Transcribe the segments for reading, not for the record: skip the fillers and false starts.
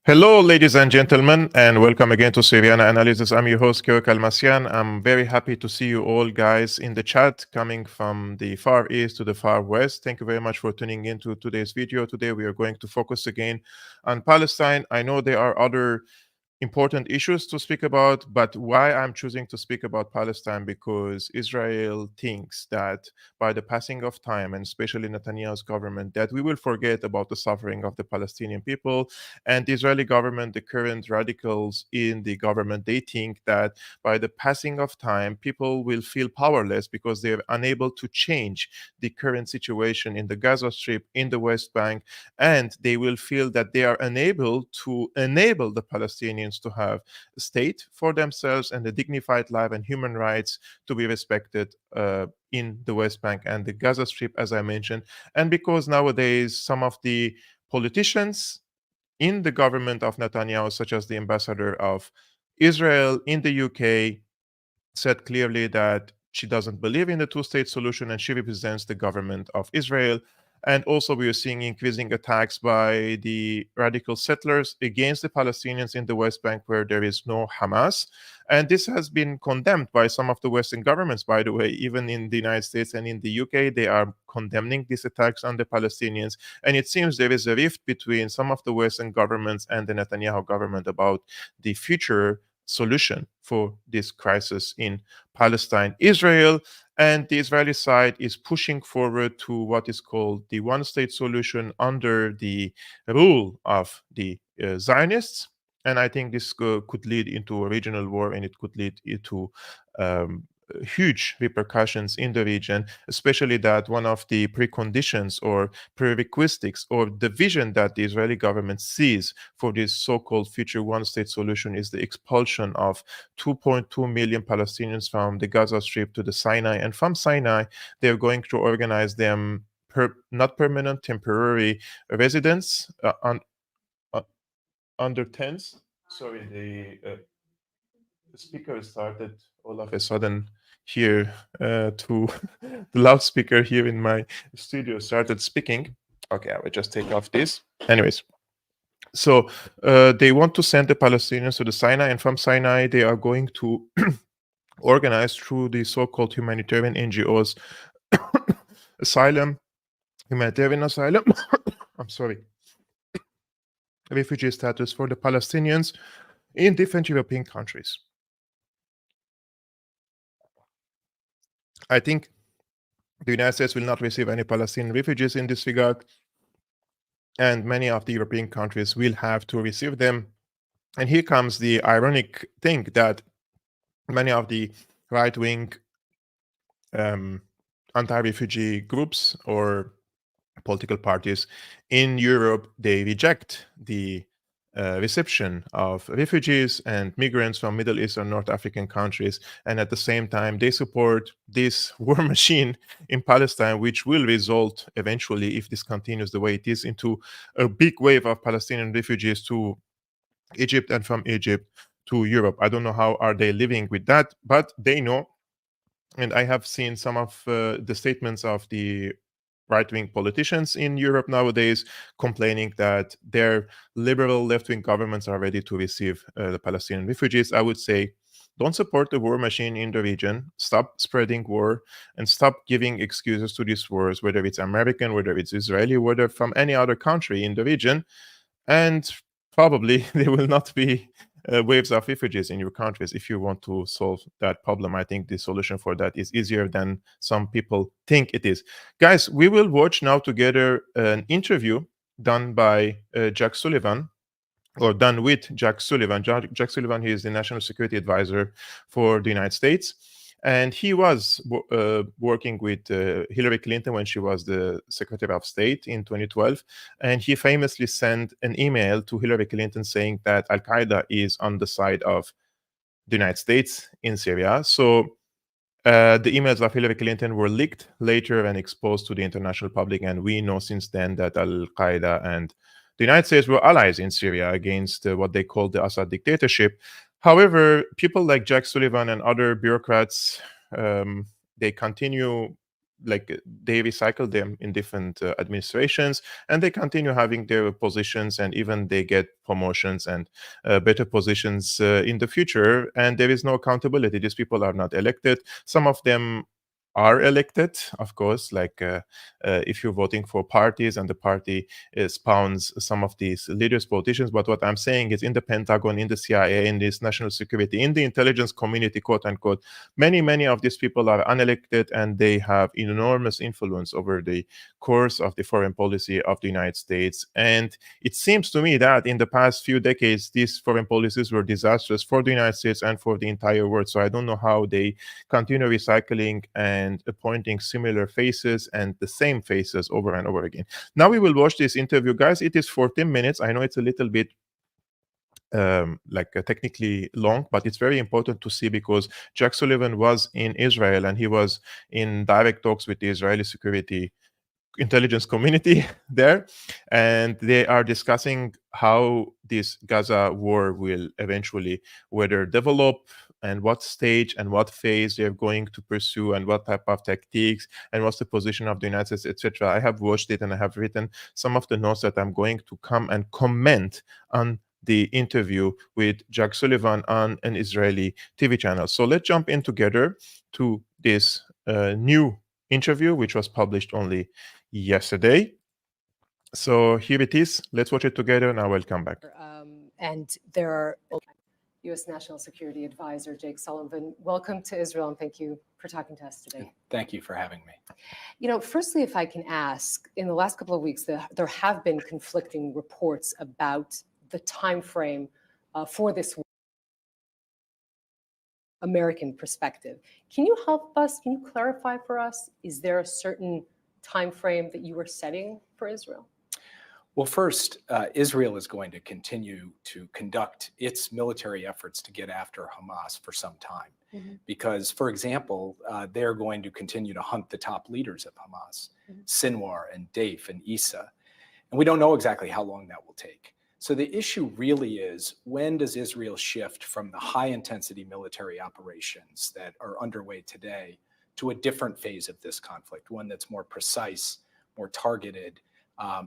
Hello, ladies and gentlemen, and welcome again to Syriana Analysis. I'm your host, Almassian. I'm very happy to see you all, guys, in the chat coming from the far east to the far west. Thank you very much for tuning in to today's video. Today, we are going to focus again on Palestine. I know there are other important issues to speak about, but why I'm choosing to speak about Palestine, because Israel thinks that by the passing of time, and especially Netanyahu's government, that we will forget about the suffering of the Palestinian people. And the Israeli government, the current radicals in the government, they think that by the passing of time, people will feel powerless because they're unable to change the current situation in the Gaza Strip, in the West Bank, and they will feel that they are unable to enable the Palestinians to have a state for themselves and a dignified life and human rights to be respected in the West Bank and the Gaza Strip, as I mentioned. And because nowadays some of the politicians in the government of Netanyahu, such as the ambassador of Israel in the UK, said clearly that she doesn't believe in the two-state solution and she represents the government of Israel. And also, we are seeing increasing attacks by the radical settlers against the Palestinians in the West Bank, where there is no Hamas. And this has been condemned by some of the Western governments, by the way. Even in the United States and in the UK, they are condemning these attacks on the Palestinians. And it seems there is a rift between some of the Western governments and the Netanyahu government about the future solution for this crisis in Palestine. Israel and the Israeli side is pushing forward to what is called the one-state solution under the rule of the Zionists. And I think this could lead into a regional war, and it could lead into huge repercussions in the region, especially that one of the preconditions or prerequisites or the vision that the Israeli government sees for this so-called future one-state solution is the expulsion of 2.2 million Palestinians from the Gaza Strip to the Sinai. And from Sinai, they're going to organize them not permanent, temporary residents uh, under tents. Sorry, the speaker started all of a sudden here to the loudspeaker here in my studio started speaking. Okay, I will just take off this. Anyways, so they want to send the Palestinians to the Sinai, and from Sinai they are going to organize through the so-called humanitarian NGOs asylum, humanitarian asylum. I'm sorry, refugee status for the Palestinians in different European countries. I think the United States will not receive any Palestinian refugees in this regard, and many of the European countries will have to receive them. And here comes the ironic thing that many of the right-wing anti-refugee groups or political parties in Europe, they reject the reception of refugees and migrants from Middle East and North African countries. And at the same time, they support this war machine in Palestine, which will result eventually, if this continues the way it is, into a big wave of Palestinian refugees to Egypt and from Egypt to Europe. I don't know how are they living with that, but they know. And I have seen some of the statements of the right-wing politicians in Europe nowadays complaining that their liberal left-wing governments are ready to receive the Palestinian refugees. I would say, don't support the war machine in the region. Stop spreading war and stop giving excuses to these wars, whether it's American, whether it's Israeli, whether from any other country in the region. And probably there will not be waves of refugees in your countries if you want to solve that problem. I think the solution for that is easier than some people think it is. Guys, we will watch now together an interview done by Jake Sullivan, or done with Jake Sullivan. Jake Sullivan, he is the National Security Advisor for the United States. And he was working with Hillary Clinton when she was the Secretary of State in 2012. And he famously sent an email to Hillary Clinton saying that Al Qaeda is on the side of the United States in Syria. So the emails of Hillary Clinton were leaked later and exposed to the international public. And we know since then that Al Qaeda and the United States were allies in Syria against what they called the Assad dictatorship. However, people like Jake Sullivan and other bureaucrats, they continue, like they recycle them in different administrations, and they continue having their positions, and even they get promotions and better positions in the future. And there is no accountability. These people are not elected. Some of them are elected, of course, like if you're voting for parties and the party spawns some of these leaders, politicians. But what I'm saying is in the Pentagon, in the CIA, in this national security, in the intelligence community, quote unquote, many of these people are unelected, and they have enormous influence over the course of the foreign policy of the United States. And it seems to me that in the past few decades, these foreign policies were disastrous for the United States and for the entire world. So I don't know how they continue recycling and appointing similar faces and the same faces over and over again. Now we will watch this interview, guys. It is 14 minutes. I know it's a little bit technically long, but it's very important to see because Jake Sullivan was in Israel and he was in direct talks with the Israeli security intelligence community there, and they are discussing how this Gaza war will eventually whether develop and what stage and what phase they're going to pursue and what type of tactics and what's the position of the United States, etc. I have watched it and I have written some of the notes that I'm going to come and comment on the interview with Jake Sullivan on an Israeli TV channel. So let's jump in together to this new interview, which was published only yesterday. So here it is. Let's watch it together and I will come back. And there are U.S. National Security Advisor Jake Sullivan. Welcome to Israel, and thank you for talking to us today. Thank you for having me. You know, firstly, if I can ask, in the last couple of weeks, there have been conflicting reports about the time frame for this war. American perspective. Can you help us? Can you clarify for us? Is there a certain time frame that you are setting for Israel? Well, first, Israel is going to continue to conduct its military efforts to get after Hamas for some time. Because, for example, they're going to continue to hunt the top leaders of Hamas, Sinwar and Deif and Issa. And we don't know exactly how long that will take. So the issue really is, when does Israel shift from the high-intensity military operations that are underway today to a different phase of this conflict, one that's more precise, more targeted,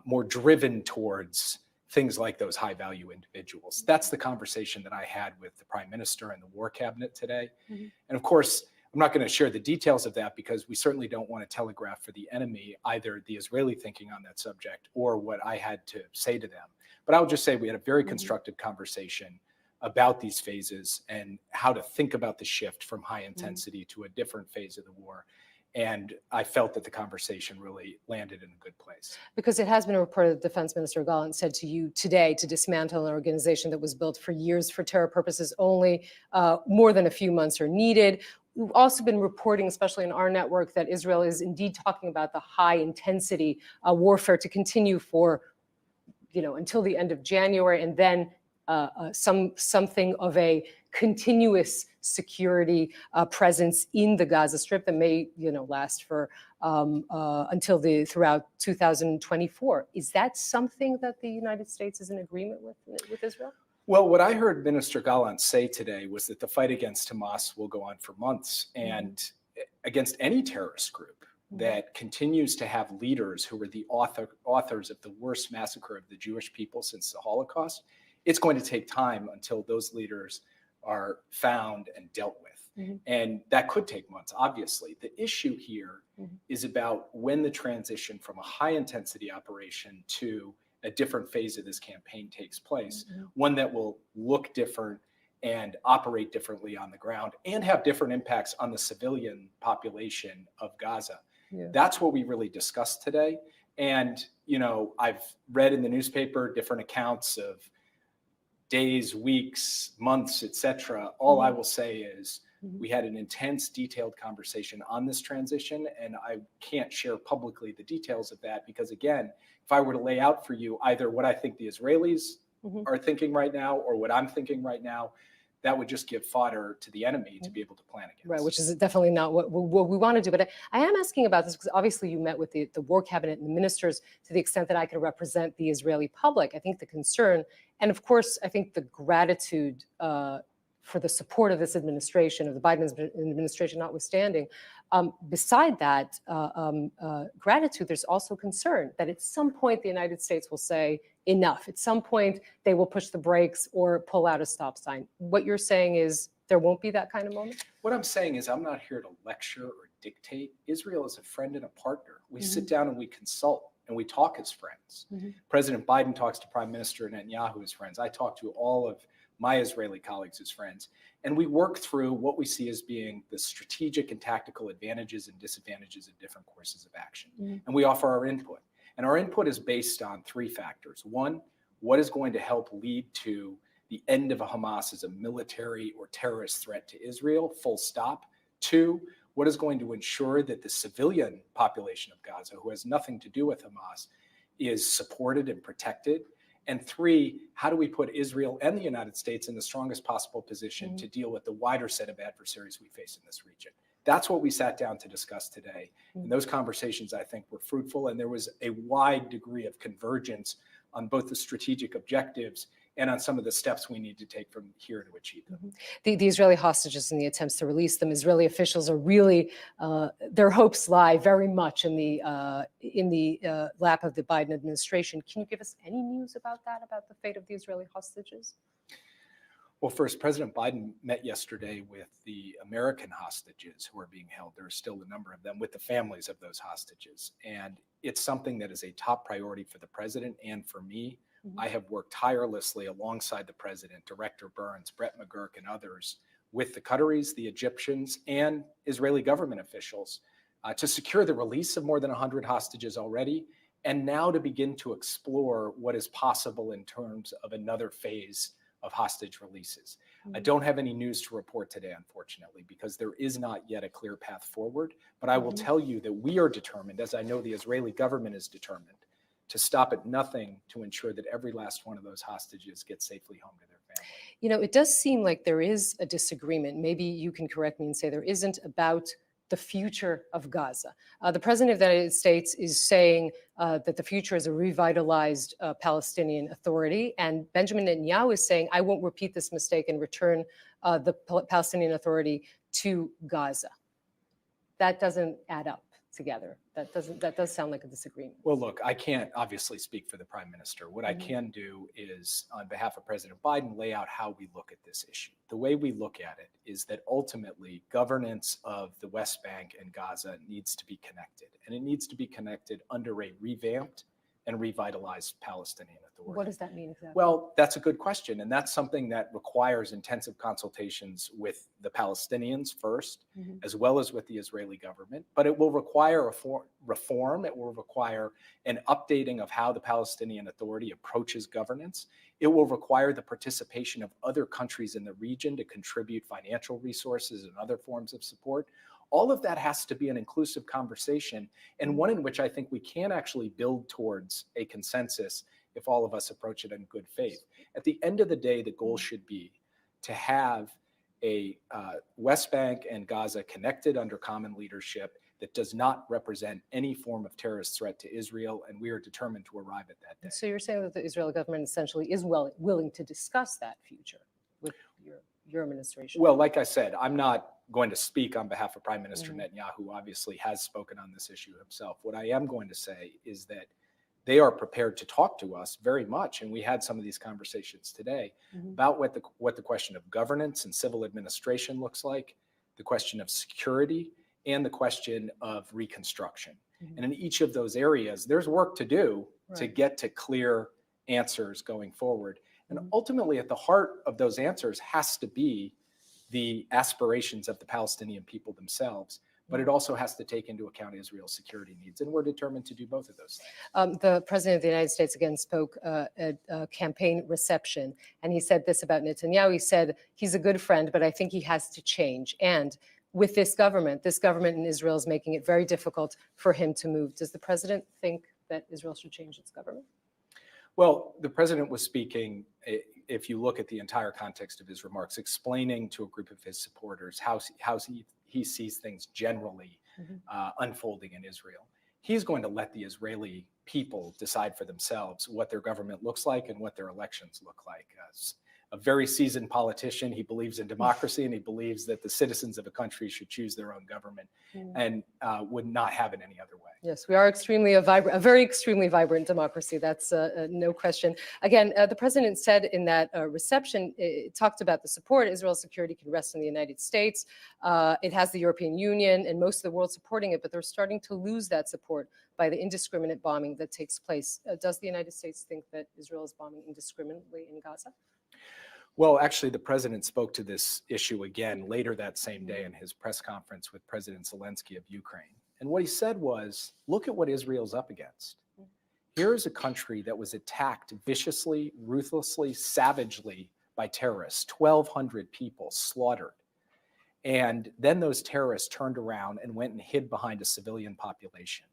more driven towards things like those high-value individuals? That's the conversation that I had with the Prime Minister and the War Cabinet today. And of course, I'm not going to share the details of that, because we certainly don't want to telegraph for the enemy either the Israeli thinking on that subject or what I had to say to them. But I'll just say we had a very constructive conversation about these phases and how to think about the shift from high intensity to a different phase of the war. And I felt that the conversation really landed in a good place. Because it has been reported that Defense Minister Gallant said to you today to dismantle an organization that was built for years for terror purposes only, more than a few months are needed. We've also been reporting, especially in our network, that Israel is indeed talking about the high intensity warfare to continue for, until the end of January, and then something of a continuous security presence in the Gaza Strip that may, last for until throughout 2024. Is that something that the United States is in agreement with Israel? Well, what I heard Minister Gallant say today was that the fight against Hamas will go on for months, and against any terrorist group that continues to have leaders who were the authors of the worst massacre of the Jewish people since the Holocaust, it's going to take time until those leaders are found and dealt with. And that could take months, obviously. The issue here is about when the transition from a high intensity operation to a different phase of this campaign takes place, one that will look different and operate differently on the ground and have different impacts on the civilian population of Gaza. That's what we really discussed today. And, I've read in the newspaper different accounts of days, weeks, months, etc. All I will say is we had an intense, detailed conversation on this transition, and I can't share publicly the details of that because, again, if I were to lay out for you either what I think the Israelis are thinking right now or what I'm thinking right now, that would just give fodder to the enemy to be able to plan against. Right, which is definitely not what we want to do. But I am asking about this because obviously you met with the War Cabinet and the ministers to the extent that I could represent the Israeli public. I think the concern, and of course, I think the gratitude for the support of this administration, of the Biden administration notwithstanding. Beside that gratitude, there's also concern that at some point the United States will say enough. At some point they will push the brakes or pull out a stop sign. What you're saying is there won't be that kind of moment? What I'm saying is I'm not here to lecture or dictate. Israel is a friend and a partner. We sit down and we consult and we talk as friends. President Biden talks to Prime Minister Netanyahu as friends. I talk to all of my Israeli colleagues as friends, and we work through what we see as being the strategic and tactical advantages and disadvantages of different courses of action. And we offer our input. And our input is based on three factors. One, what is going to help lead to the end of Hamas as a military or terrorist threat to Israel, full stop. Two, what is going to ensure that the civilian population of Gaza, who has nothing to do with Hamas, is supported and protected. And three, how do we put Israel and the United States in the strongest possible position to deal with the wider set of adversaries we face in this region? That's what we sat down to discuss today. And those conversations, I think, were fruitful. And there was a wide degree of convergence on both the strategic objectives and on some of the steps we need to take from here to achieve them. The Israeli hostages and the attempts to release them, Israeli officials are really, their hopes lie very much in the lap of the Biden administration. Can you give us any news about that, about the fate of the Israeli hostages? Well, first, President Biden met yesterday with the American hostages who are being held. There are still a number of them with the families of those hostages. And it's something that is a top priority for the president and for me. I have worked tirelessly alongside the president, Director Burns, Brett McGurk, and others with the Qataris, the Egyptians, and Israeli government officials to secure the release of more than 100 hostages already, and now to begin to explore what is possible in terms of another phase of hostage releases. I don't have any news to report today, unfortunately, because there is not yet a clear path forward. But I will tell you that we are determined, as I know the Israeli government is determined, to stop at nothing to ensure that every last one of those hostages gets safely home to their family. You know, it does seem like there is a disagreement. Maybe you can correct me and say there isn't, about the future of Gaza. The president of the United States is saying that the future is a revitalized Palestinian Authority. And Benjamin Netanyahu is saying, I won't repeat this mistake and return the Palestinian Authority to Gaza. That doesn't add up together. That does sound like a disagreement. Well, look, I can't obviously speak for the prime minister. What I can do is, on behalf of President Biden, lay out how we look at this issue. The way we look at it is that ultimately governance of the West Bank and Gaza needs to be connected, and it needs to be connected under a revamped and revitalized Palestinian Authority. What does that mean exactly? Well, that's a good question. And that's something that requires intensive consultations with the Palestinians first, as well as with the Israeli government. But it will require a reform. It will require an updating of how the Palestinian Authority approaches governance. It will require the participation of other countries in the region to contribute financial resources and other forms of support. All of that has to be an inclusive conversation, and one in which I think we can actually build towards a consensus if all of us approach it in good faith. At the end of the day, the goal should be to have a West Bank and Gaza connected under common leadership that does not represent any form of terrorist threat to Israel, and we are determined to arrive at that day. So you're saying that the Israeli government essentially is willing to discuss that future with your administration? Well, like I said, I'm not going to speak on behalf of Prime Minister Netanyahu, who obviously has spoken on this issue himself. What I am going to say is that they are prepared to talk to us very much, and we had some of these conversations today about what the question of governance and civil administration looks like, the question of security, and the question of reconstruction. And in each of those areas, there's work to do to get to clear answers going forward. And ultimately, at the heart of those answers has to be the aspirations of the Palestinian people themselves, but it also has to take into account Israel's security needs. And we're determined to do both of those things. The president of the United States again spoke at a campaign reception, and he said this about Netanyahu. He said, he's a good friend, but I think he has to change. And with this government in Israel is making it very difficult for him to move. Does the president think that Israel should change its government? Well, the president was speaking, if you look at the entire context of his remarks, explaining to a group of his supporters how he sees things generally unfolding in Israel. He's going to let the Israeli people decide for themselves what their government looks like and what their elections look like. As a very seasoned politician, he believes in democracy, and he believes that the citizens of a country should choose their own government and would not have it any other way. Yes, we are a very extremely vibrant democracy. That's no question. Again, the president said in that reception, it talked about the support. Israel's security can rest in the United States. It has the European Union and most of the world supporting it, but they're starting to lose that support by the indiscriminate bombing that takes place. Does the United States think that Israel is bombing indiscriminately in Gaza? Well, actually, the president spoke to this issue again later that same day in his press conference with President Zelensky of Ukraine. And what he said was, look at what Israel's up against. Here's a country that was attacked viciously, ruthlessly, savagely by terrorists, 1,200 people slaughtered. And then those terrorists turned around and went and hid behind a civilian population.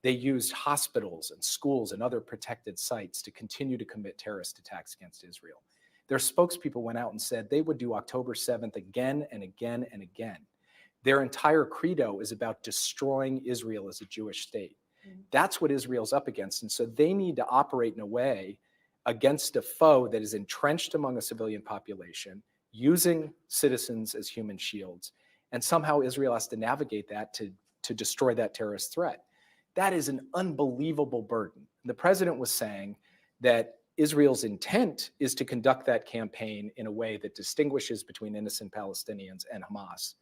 They used hospitals and schools and other protected sites to continue to commit terrorist attacks against Israel. Their spokespeople went out and said they would do October 7th again and again and again. Their entire credo is about destroying Israel as a Jewish state. That's what Israel's up against. And so they need to operate in a way against a foe that is entrenched among a civilian population, using citizens as human shields. And somehow Israel has to navigate that to destroy that terrorist threat. That is an unbelievable burden. The president was saying that Israel's intent is to conduct that campaign in a way that distinguishes between innocent Palestinians and Hamas.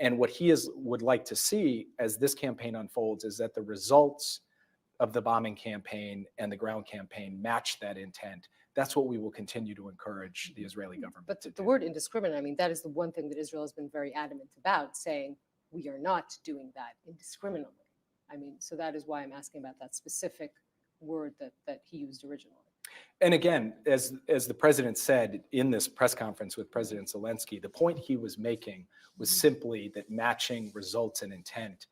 And what he would like to see as this campaign unfolds is that the results of the bombing campaign and the ground campaign match that intent. That's what we will continue to encourage the Israeli government to do. But the word indiscriminate, I mean, that is the one thing that Israel has been very adamant about, saying we are not doing that indiscriminately. I mean, so that is why I'm asking about that specific word that he used originally. And again, as the president said in this press conference with President Zelensky, the point he was making was simply that matching results and intent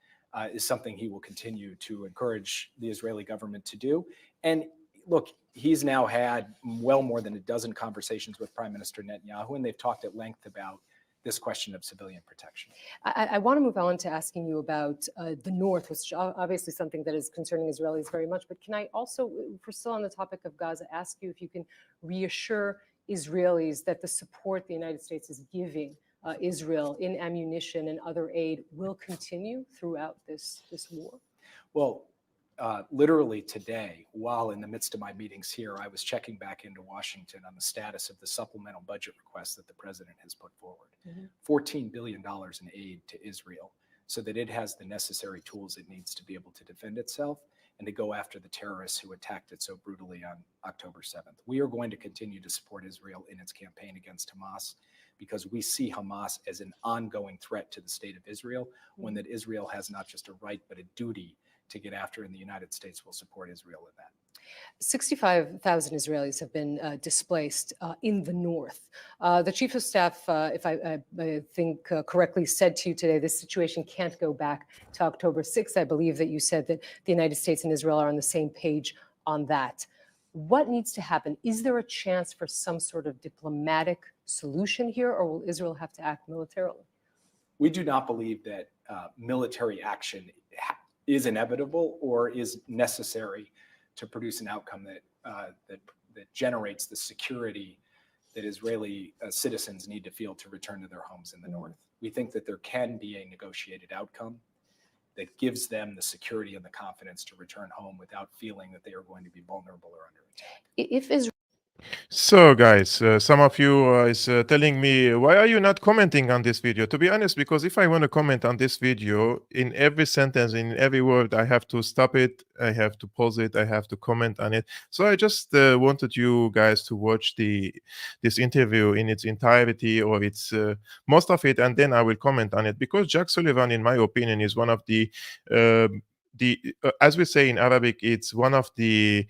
is something he will continue to encourage the Israeli government to do. And look, he's now had well more than a dozen conversations with Prime Minister Netanyahu, and they've talked at length about this question of civilian protection. I want to move on to asking you about the North, which is obviously something that is concerning Israelis very much. But can I also, if we're still on the topic of Gaza, ask you if you can reassure Israelis that the support the United States is giving Israel in ammunition and other aid will continue throughout this war? Well, literally today, while in the midst of my meetings here, I was checking back into Washington on the status of the supplemental budget request that the president has put forward. $14 billion in aid to Israel so that it has the necessary tools it needs to be able to defend itself and to go after the terrorists who attacked it so brutally on October 7th. We are going to continue to support Israel in its campaign against Hamas because we see Hamas as an ongoing threat to the state of Israel, one that Israel has not just a right but a duty to get after, and the United States will support Israel in that. 65,000 Israelis have been displaced in the north. The chief of staff, if I think correctly, said to you today, this situation can't go back to October 6th. I believe that you said that the United States and Israel are on the same page on that. What needs to happen? Is there a chance for some sort of diplomatic solution here, or will Israel have to act militarily? We do not believe that military action is inevitable or is necessary to produce an outcome that generates the security that Israeli citizens need to feel to return to their homes in the north. We think that there can be a negotiated outcome that gives them the security and the confidence to return home without feeling that they are going to be vulnerable or under attack. If Israel So, guys, some of you is telling me, why are you not commenting on this video? To be honest, because if I want to comment on this video, in every sentence, in every word, I have to stop it, I have to pause it, I have to comment on it. So I just wanted you guys to watch this interview in its entirety, or its most of it, and then I will comment on it. Because Jake Sullivan, in my opinion, is one of the as we say in Arabic, it's one of the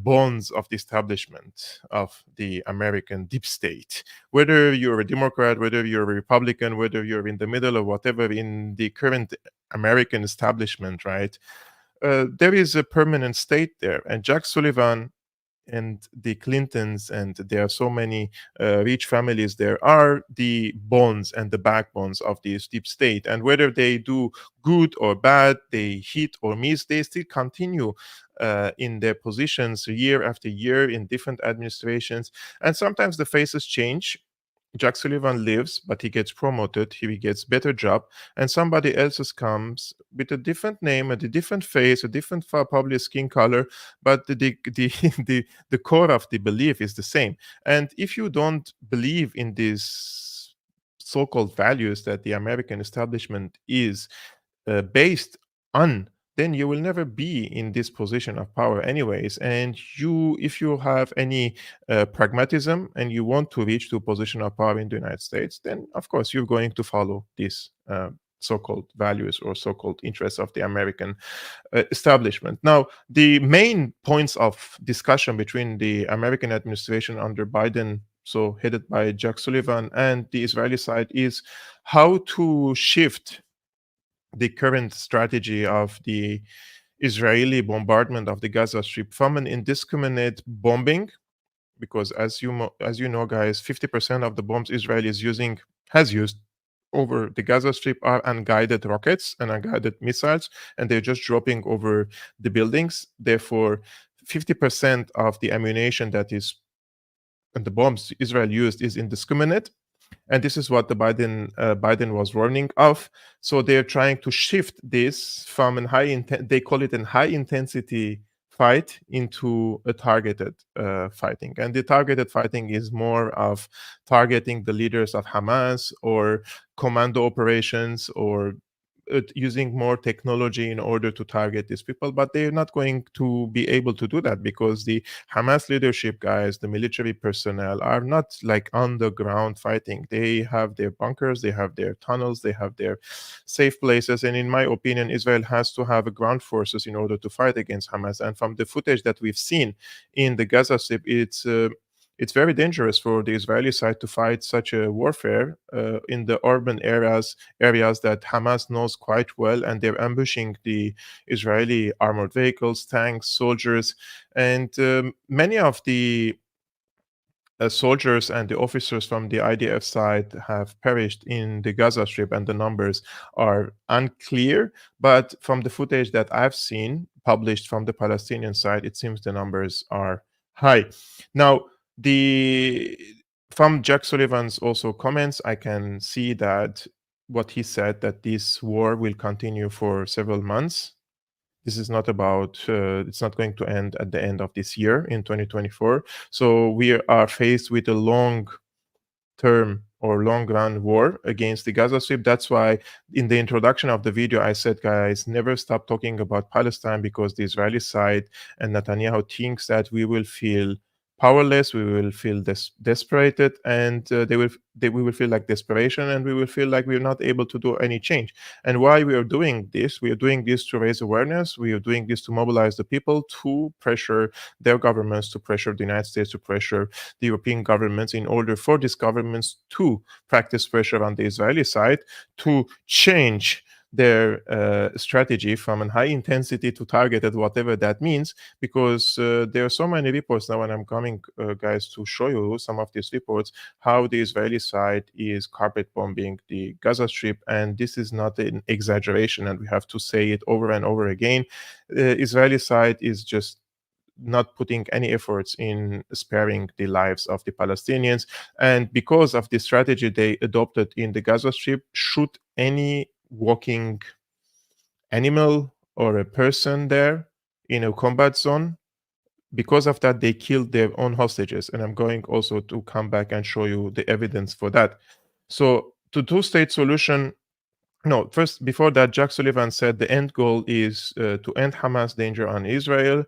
bones of the establishment of the American deep state. Whether you're a Democrat, whether you're a Republican, whether you're in the middle or whatever in the current American establishment, right? There is a permanent state there. And Jake Sullivan and the Clintons, and there are so many rich families there, are the bones and the backbones of this deep state. And whether they do good or bad, they hit or miss, they still continue in their positions year after year in different administrations. And sometimes the faces change. Jake Sullivan leaves, but he gets promoted, he gets better job, and somebody else comes with a different name, a different face, a different probably skin color, but the core of the belief is the same. And if you don't believe in these so-called values that the American establishment is based on, then you will never be in this position of power anyways. And if you have any pragmatism and you want to reach to a position of power in the United States, then of course you're going to follow these so-called values or so-called interests of the American establishment. Now, the main points of discussion between the American administration under Biden, so headed by Jake Sullivan, and the Israeli side is how to shift the current strategy of the Israeli bombardment of the Gaza Strip from an indiscriminate bombing, because as you know, guys, 50% of the bombs Israel has used over the Gaza Strip are unguided rockets and unguided missiles, and they're just dropping over the buildings. Therefore, 50% of the ammunition that is and the bombs Israel used is indiscriminate. And this is what the Biden was warning of. So they're trying to shift this from they call it a high intensity fight into a targeted fighting. And the targeted fighting is more of targeting the leaders of Hamas or commando operations or using more technology in order to target these people, but they're not going to be able to do that because the Hamas leadership guys, the military personnel, are not like on the ground fighting. They have their bunkers, they have their tunnels, they have their safe places, and in my opinion, Israel has to have ground forces in order to fight against Hamas. And from the footage that we've seen in the Gaza Strip, it's very dangerous for the Israeli side to fight such a warfare in the urban areas that Hamas knows quite well, and they're ambushing the Israeli armored vehicles, tanks, soldiers, and many of the soldiers and the officers from the IDF side have perished in the Gaza Strip, and the numbers are unclear. But from the footage that I've seen published from the Palestinian side, it seems the numbers are high. Now, from Jake Sullivan's also comments, I can see that what he said, that this war will continue for several months. This is not about, it's not going to end at the end of this year in 2024. So we are faced with a long-term or long-run war against the Gaza Strip. That's why in the introduction of the video, I said, guys, never stop talking about Palestine, because the Israeli side and Netanyahu thinks that we will feel powerless, we will feel desperated, and we will feel like desperation, and we will feel like we're not able to do any change. And why we are doing this? We are doing this to raise awareness. We are doing this to mobilize the people, to pressure their governments, to pressure the United States, to pressure the European governments, in order for these governments to practice pressure on the Israeli side to change their strategy from a high intensity to targeted, whatever that means, because there are so many reports now, and I'm coming, guys, to show you some of these reports, how the Israeli side is carpet bombing the Gaza Strip, and this is not an exaggeration, and we have to say it over and over again. The Israeli side is just not putting any efforts in sparing the lives of the Palestinians, and because of the strategy they adopted in the Gaza Strip, shoot any walking animal or a person there in a combat zone. Because of that, they killed their own hostages, and I'm going also to come back and show you the evidence for that. So the two-state solution, no, first, before that, Jake Sullivan said the end goal is to end Hamas danger on Israel.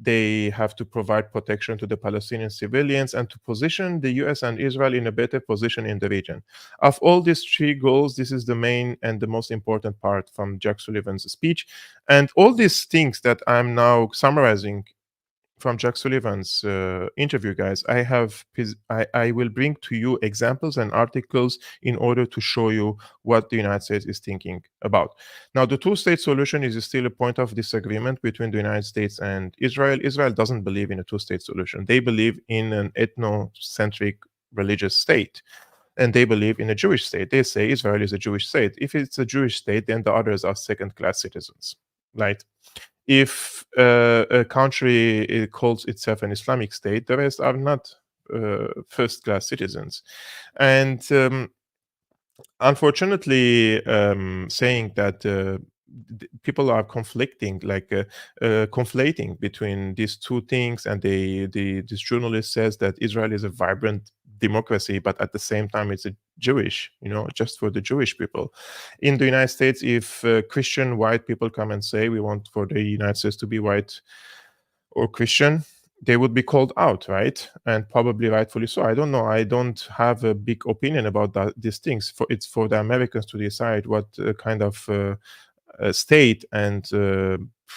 They have to provide protection to the Palestinian civilians and to position the US and Israel in a better position in the region. Of all these three goals, this is the main and the most important part from Jake Sullivan's speech. And all these things that I'm now summarizing from Jake Sullivan's interview, guys, I will bring to you examples and articles in order to show you what the United States is thinking about. Now, the two-state solution is still a point of disagreement between the United States and Israel. Israel doesn't believe in a two-state solution. They believe in an ethnocentric religious state, and they believe in a Jewish state. They say Israel is a Jewish state. If it's a Jewish state, then the others are second-class citizens, right? If a country calls itself an Islamic state, the rest are not first-class citizens. And unfortunately, saying that people are conflicting, conflating between these two things, and this journalist says that Israel is a vibrant democracy, but at the same time it's a Jewish, just for the Jewish people. In the United States, if Christian white people come and say we want for the United States to be white or Christian, they would be called out, right? And probably rightfully so. I don't know. I don't have a big opinion about these things. It's for the Americans to decide what kind of state and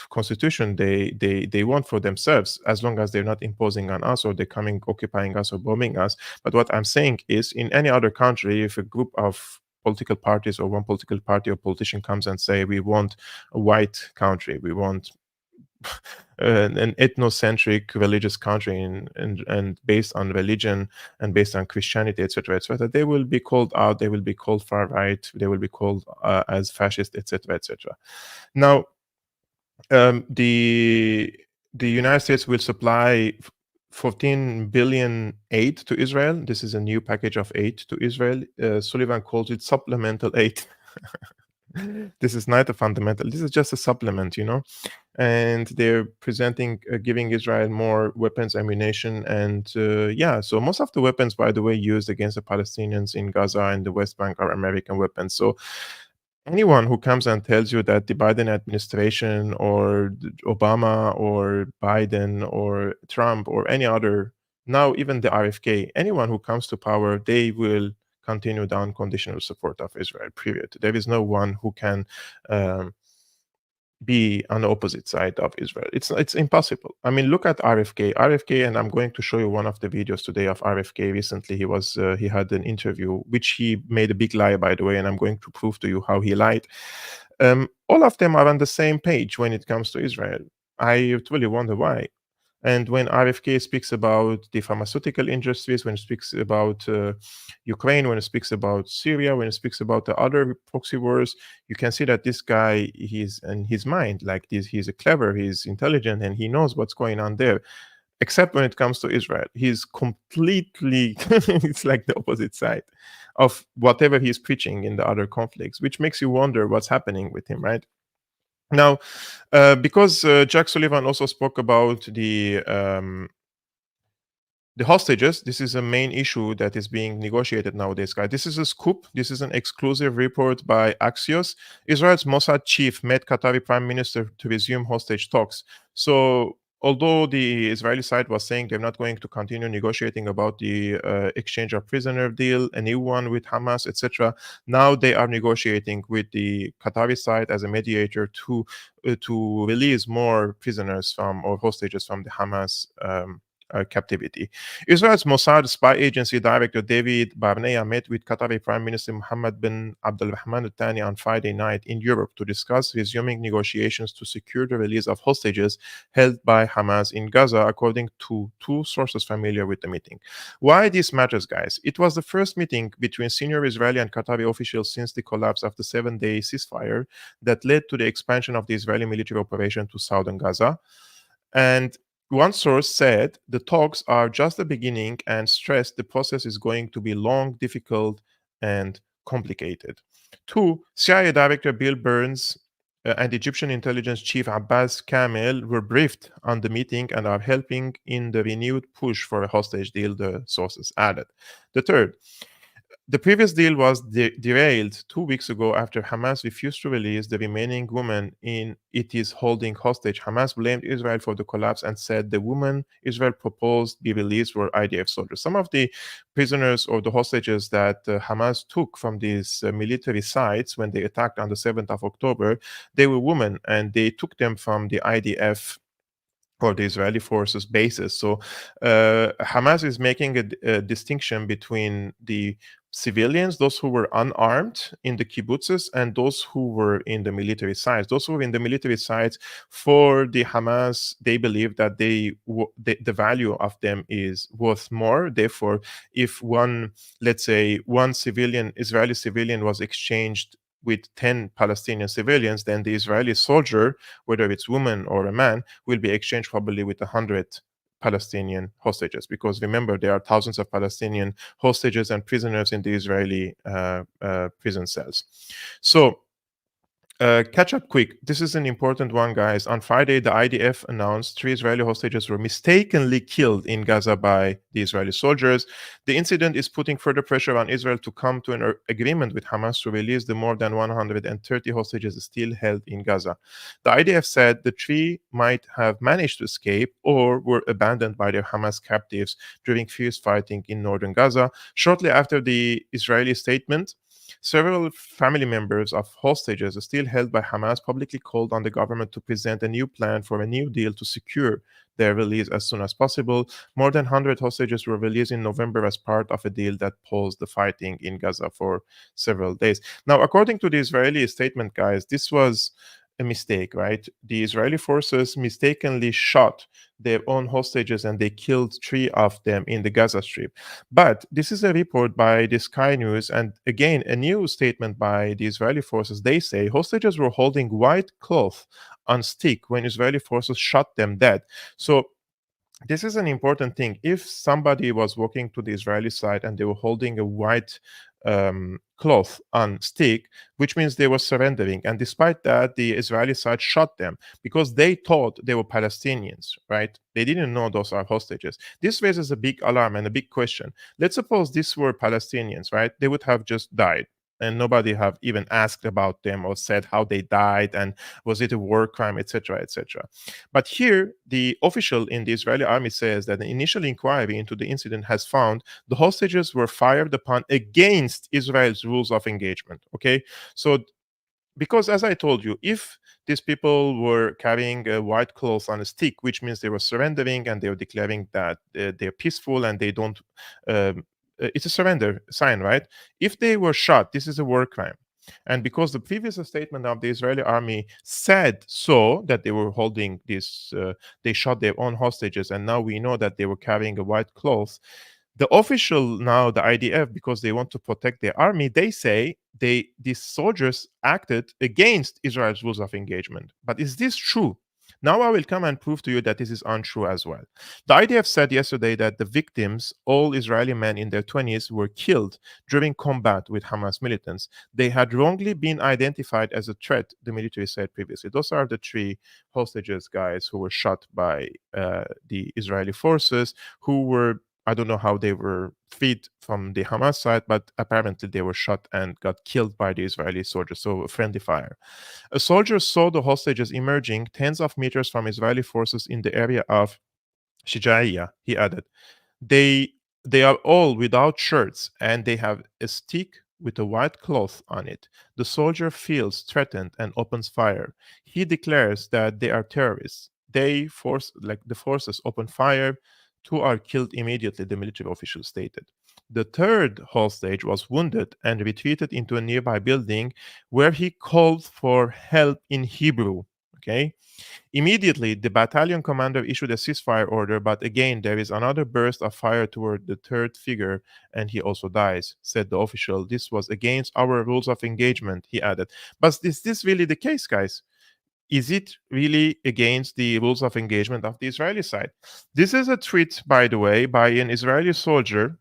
constitution they want for themselves, as long as they're not imposing on us, or they're coming occupying us or bombing us. But what I'm saying is, in any other country, if a group of political parties or one political party or politician comes and say we want a white country, we want an ethnocentric religious country, and based on religion and based on Christianity, etc., etc., they will be called out. They will be called far right. They will be called as fascist, etc., etc. Now, the United States will supply 14 billion aid to Israel. This is a new package of aid to Israel. Sullivan calls it supplemental aid. This is not a fundamental. This is just a supplement, and they're presenting, giving Israel more weapons, ammunition, and so most of the weapons, by the way, used against the Palestinians in Gaza and the West Bank are American weapons. So anyone who comes and tells you that the Biden administration or Obama or Biden or Trump or any other, now even the RFK, anyone who comes to power, they will continue the unconditional support of Israel, period. There is no one who can um, be on the opposite side of Israel. It's impossible. I mean, look at RFK. RFK, and I'm going to show you one of the videos today of RFK. Recently, he had an interview which he made a big lie, by the way, and I'm going to prove to you how he lied. All of them are on the same page when it comes to Israel. I really wonder why. And when RFK speaks about the pharmaceutical industries, when he speaks about Ukraine, when he speaks about Syria, when he speaks about the other proxy wars, you can see that this guy, he's in his mind like this. He's a clever, he's intelligent, and he knows what's going on there. Except when it comes to Israel, he's completely, it's like the opposite side of whatever he's preaching in the other conflicts, which makes you wonder what's happening with him, right? Now, because Jake Sullivan also spoke about the hostages, this is a main issue that is being negotiated nowadays, guys. This is a scoop. This is an exclusive report by Axios. Israel's Mossad chief met Qatari prime minister to resume hostage talks. So, although the Israeli side was saying they're not going to continue negotiating about the exchange of prisoner deal, a new one with Hamas, etc., now they are negotiating with the Qatari side as a mediator to release more prisoners from or hostages from the Hamas captivity. Israel's Mossad spy agency director David Barnea met with Qatari Prime Minister Mohammed bin Abdulrahman Al Thani on Friday night in Europe to discuss resuming negotiations to secure the release of hostages held by Hamas in Gaza, according to two sources familiar with the meeting. Why this matters, guys? It was the first meeting between senior Israeli and Qatari officials since the collapse of the 7-day ceasefire that led to the expansion of the Israeli military operation to southern Gaza. And one source said the talks are just the beginning and stressed the process is going to be long, difficult, and complicated. Two, CIA Director Bill Burns and Egyptian intelligence chief Abbas Kamel were briefed on the meeting and are helping in the renewed push for a hostage deal, the sources added. The third, the previous deal was derailed 2 weeks ago after Hamas refused to release the remaining women it is holding hostage. Hamas blamed Israel for the collapse and said the women Israel proposed be released were IDF soldiers. Some of the prisoners or the hostages that Hamas took from these military sites when they attacked on the 7th of October, they were women, and they took them from the IDF or the Israeli forces bases. So Hamas is making a distinction between the civilians, those who were unarmed in the kibbutzes, and those who were in the military sites. Those who were in the military sites, for the Hamas, they believe that the value of them is worth more. Therefore, if let's say one Israeli civilian was exchanged with 10 Palestinian civilians, then the Israeli soldier, whether it's woman or a man, will be exchanged probably with 100 Palestinian hostages. Because remember, there are thousands of Palestinian hostages and prisoners in the Israeli prison cells. So, catch up quick. This is an important one, guys. On Friday, the IDF announced 3 Israeli hostages were mistakenly killed in Gaza by the Israeli soldiers. The incident is putting further pressure on Israel to come to an agreement with Hamas to release the more than 130 hostages still held in Gaza. The IDF said the 3 might have managed to escape or were abandoned by their Hamas captives during fierce fighting in northern Gaza. Shortly after the Israeli statement, several family members of hostages still held by Hamas publicly called on the government to present a new plan for a new deal to secure their release as soon as possible. More than 100 hostages were released in November as part of a deal that paused the fighting in Gaza for several days. Now, according to the Israeli statement, guys, this was a mistake, right? The Israeli forces mistakenly shot their own hostages and they killed 3 of them in the Gaza Strip. But this is a report by the Sky News, and again, a new statement by the Israeli forces. They say hostages were holding white cloth on stick when Israeli forces shot them dead. So this is an important thing. If somebody was walking to the Israeli side and they were holding a white cloth on stick, which means they were surrendering. And despite that, the Israeli side shot them because they thought they were Palestinians, right? They didn't know those are hostages. This raises a big alarm and a big question. Let's suppose these were Palestinians, right? They would have just died. and nobody have even asked about them or said how they died and was it a war crime, etc., etc. But here, the official in the Israeli army says that the initial inquiry into the incident has found the hostages were fired upon against Israel's rules of engagement. Okay, so because as I told you, if these people were carrying a white cloth on a stick, which means they were surrendering and they were declaring that they're peaceful and they don't, it's a surrender sign, right? If they were shot, this is a war crime. And because the previous statement of the Israeli army said so, that they were holding this, they shot their own hostages, and now we know that they were carrying a white cloth. The official now, the IDF, because they want to protect their army, they say these soldiers acted against Israel's rules of engagement. But is this true? Now I will come and prove to you that this is untrue as well. The IDF said yesterday that the victims, all Israeli men in their 20s, were killed during combat with Hamas militants. They had wrongly been identified as a threat, the military said previously. Those are the 3 hostages, guys, who were shot by the Israeli forces, who were, I don't know how they were freed from the Hamas side, but apparently they were shot and got killed by the Israeli soldiers, so a friendly fire. A soldier saw the hostages emerging tens of meters from Israeli forces in the area of Shijaiya, he added. They are all without shirts and they have a stick with a white cloth on it. The soldier feels threatened and opens fire. He declares that they are terrorists. The forces open fire. 2 are killed immediately, the military official stated. The third hostage was wounded and retreated into a nearby building where he called for help in Hebrew. Okay. Immediately, the battalion commander issued a ceasefire order, but again, there is another burst of fire toward the third figure, and he also dies, said the official. This was against our rules of engagement, he added. But is this really the case, guys? Is it really against the rules of engagement of the Israeli side? This is a tweet, by the way, by an Israeli soldier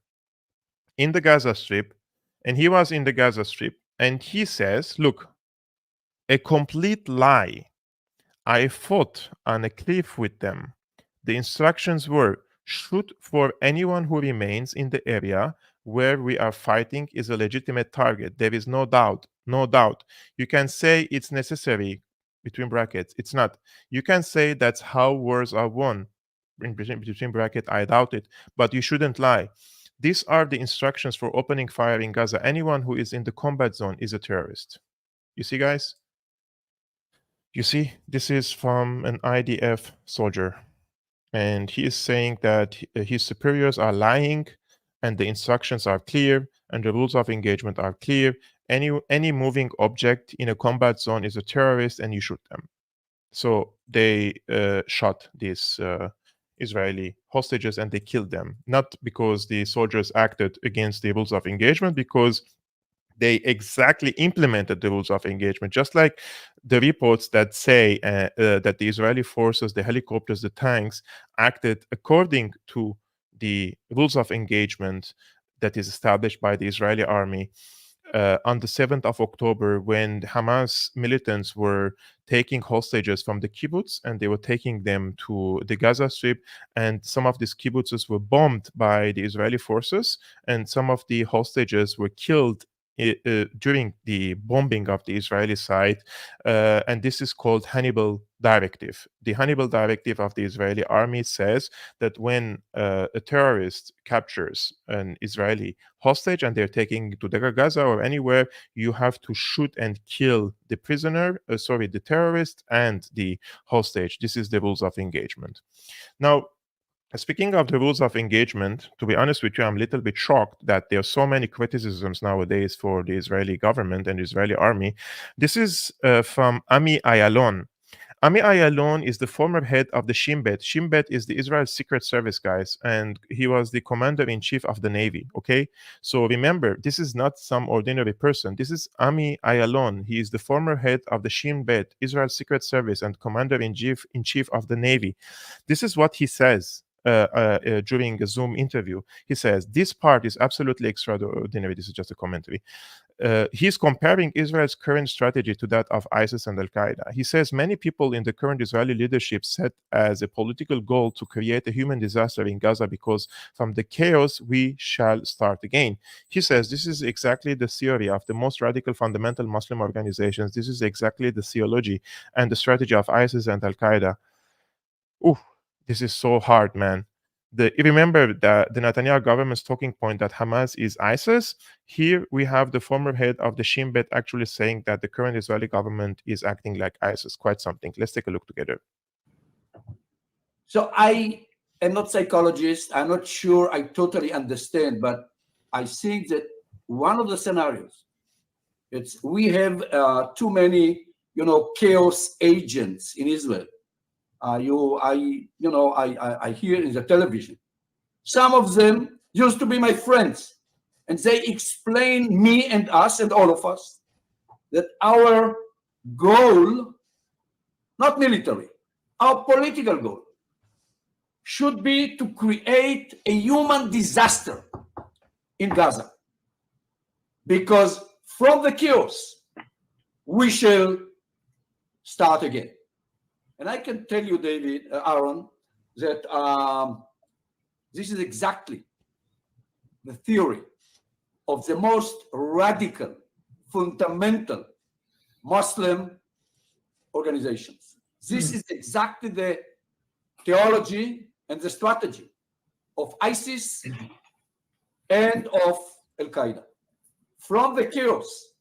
in the Gaza Strip, and he was in the Gaza Strip, and he says, look, a complete lie. I fought on a cliff with them. The instructions were shoot for anyone who remains in the area where we are fighting is a legitimate target. There is no doubt, no doubt. You can say it's necessary, between brackets. It's not. You can say that's how wars are won, between bracket. I doubt it, but you shouldn't lie. These are the instructions for opening fire in Gaza. Anyone who is in the combat zone is a terrorist. You see, guys? You see, this is from an IDF soldier, and he is saying that his superiors are lying, and the instructions are clear, and the rules of engagement are clear. Any moving object in a combat zone is a terrorist, and you shoot them. So they shot these Israeli hostages, and they killed them, not because the soldiers acted against the rules of engagement, because they exactly implemented the rules of engagement, just like the reports that say that the Israeli forces, the helicopters, the tanks acted according to the rules of engagement that is established by the Israeli army. On the 7th of October, when the Hamas militants were taking hostages from the kibbutz and they were taking them to the Gaza Strip, and some of these kibbutzes were bombed by the Israeli forces, and some of the hostages were killed during the bombing of the Israeli side, and this is called Hannibal Directive. The Hannibal Directive of the Israeli army says that when a terrorist captures an Israeli hostage and they're taking to the Gaza or anywhere, you have to shoot and kill the prisoner, the terrorist and the hostage. This is the rules of engagement. Now, speaking of the rules of engagement, to be honest with you, I'm a little bit shocked that there are so many criticisms nowadays for the Israeli government and the Israeli army. This is from Ami Ayalon. Ami Ayalon is the former head of the Shin Bet. Shin Bet is the Israel Secret Service, guys, and he was the commander-in-chief of the Navy, okay? So remember, this is not some ordinary person. This is Ami Ayalon. He is the former head of the Shin Bet, Israel Secret Service, and commander-in-chief of the Navy. This is what he says. during a Zoom interview. He says, this part is absolutely extraordinary. This is just a commentary. He's comparing Israel's current strategy to that of ISIS and Al-Qaeda. He says many people in the current Israeli leadership set as a political goal to create a human disaster in Gaza because from the chaos we shall start again. He says this is exactly the theory of the most radical fundamental Muslim organizations. This is exactly the theology and the strategy of ISIS and Al-Qaeda. Ooh, this is so hard, man. Remember that the Netanyahu government's talking point that Hamas is ISIS. Here we have the former head of the Shin Bet actually saying that the current Israeli government is acting like ISIS. Quite something. Let's take a look together. So I am not psychologist. I'm not sure I totally understand, but I think that one of the scenarios, it's we have too many, chaos agents in Israel. I hear in the television. Some of them used to be my friends, and they explain me and us and all of us that our goal, not military, our political goal should be to create a human disaster in Gaza. Because from the chaos, we shall start again. And I can tell you, David, Aaron, that this is exactly the theory of the most radical, fundamental Muslim organizations. This is exactly the theology and the strategy of ISIS and of Al-Qaeda. From the chaos,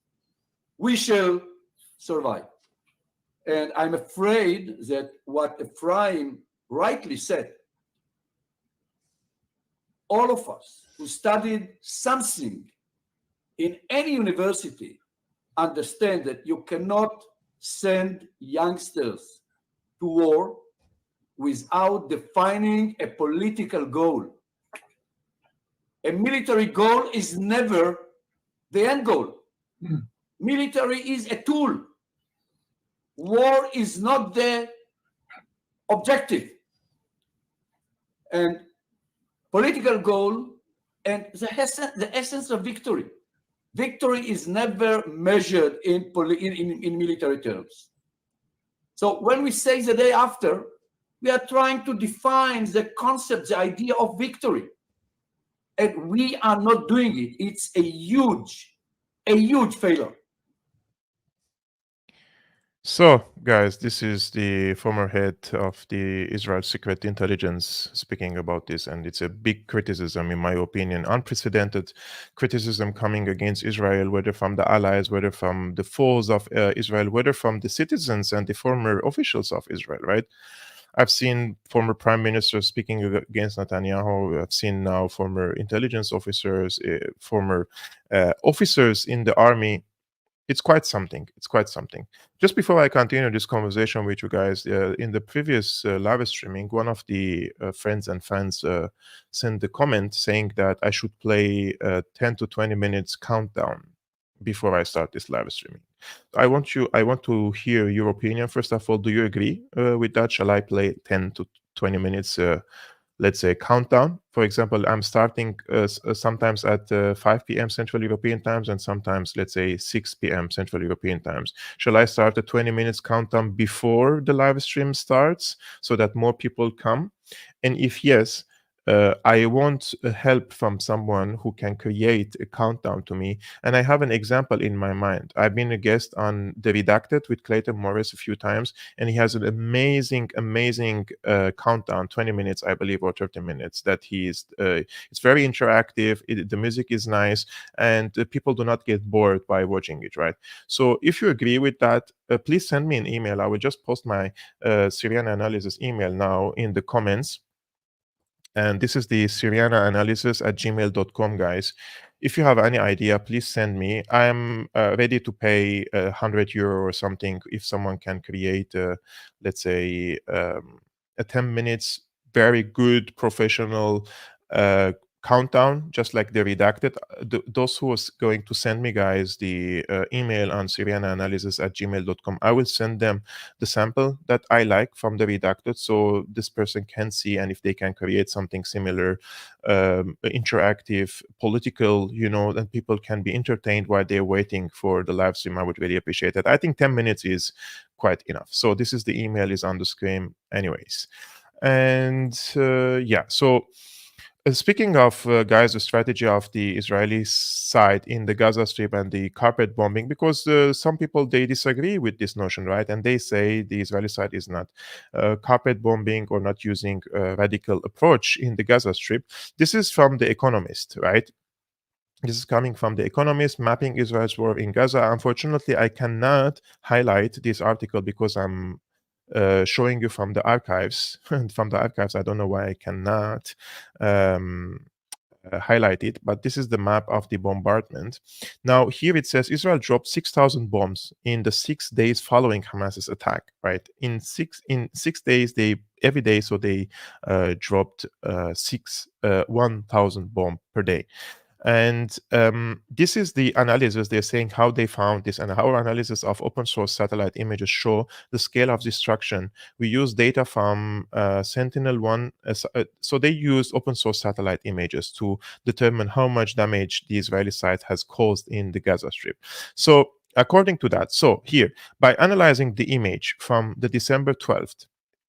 we shall survive. And I'm afraid that what Ephraim rightly said, all of us who studied something in any university understand that you cannot send youngsters to war without defining a political goal. A military goal is never the end goal. Military is a tool. War is not the objective. And political goal and the essence of victory. Victory is never measured in military terms. So when we say the day after, we are trying to define the concept, the idea of victory. And we are not doing it. It's a huge failure. So, guys, this is the former head of the Israel Secret Intelligence speaking about this, and it's a big criticism, in my opinion, unprecedented criticism coming against Israel, whether from the allies, whether from the foes of Israel, whether from the citizens and the former officials of Israel, right? I've seen former prime ministers speaking against Netanyahu. I've seen now former intelligence officers, former officers in the army. It's quite something. It's quite something. Just before I continue this conversation with you guys, in the previous live streaming, one of the friends and fans sent a comment saying that I should play 10 to 20 minutes countdown before I start this live streaming. I want to hear your opinion. First of all, do you agree with that? Shall I play 10 to 20 minutes let's say countdown? For example, I'm starting sometimes at 5 p.m. Central European times and sometimes, let's say, 6 p.m. Central European times. Shall I start a 20 minutes countdown before the live stream starts so that more people come? And if yes, I want help from someone who can create a countdown to me. And I have an example in my mind. I've been a guest on The Redacted with Clayton Morris a few times, and he has an amazing countdown, 20 minutes, I believe, or 30 minutes, that it's very interactive. The music is nice, and people do not get bored by watching it, right? So if you agree with that, please send me an email. I will just post my Syriana Analysis email now in the comments. And this is the Syriana Analysis at gmail.com, guys. If you have any idea, please send me. I'm ready to pay €100 or something if someone can create, let's say, a 10 minutes, very good professional countdown, just like the redacted. Those who was going to send me, guys, the email on syrianaanalysis@gmail.com, I will send them the sample that I like from the redacted, so this person can see, and if they can create something similar, interactive, political, then people can be entertained while they're waiting for the live stream. I would really appreciate it. I think 10 minutes is quite enough. So this is the email is on the screen anyways. And yeah, so speaking of, guys, the strategy of the Israeli side in the Gaza Strip and the carpet bombing, because some people, they disagree with this notion, right? And they say the Israeli side is not carpet bombing or not using a radical approach in the Gaza Strip. This is from The Economist, right? This is coming from The Economist, mapping Israel's war in Gaza. Unfortunately, I cannot highlight this article because I'm showing you from the archives. And from the archives, I don't know why I cannot highlight it, but this is the map of the bombardment. Now, here it says Israel dropped 6,000 bombs in the 6 days following Hamas's attack, right? In 6 days, every day, so they dropped 1,000 bombs per day. And this is the analysis. They're saying how they found this, and our analysis of open source satellite images show the scale of destruction. We use data from Sentinel-1. So they used open source satellite images to determine how much damage the Israeli side has caused in the Gaza Strip. So according to that, so here, by analyzing the image from the December 12th,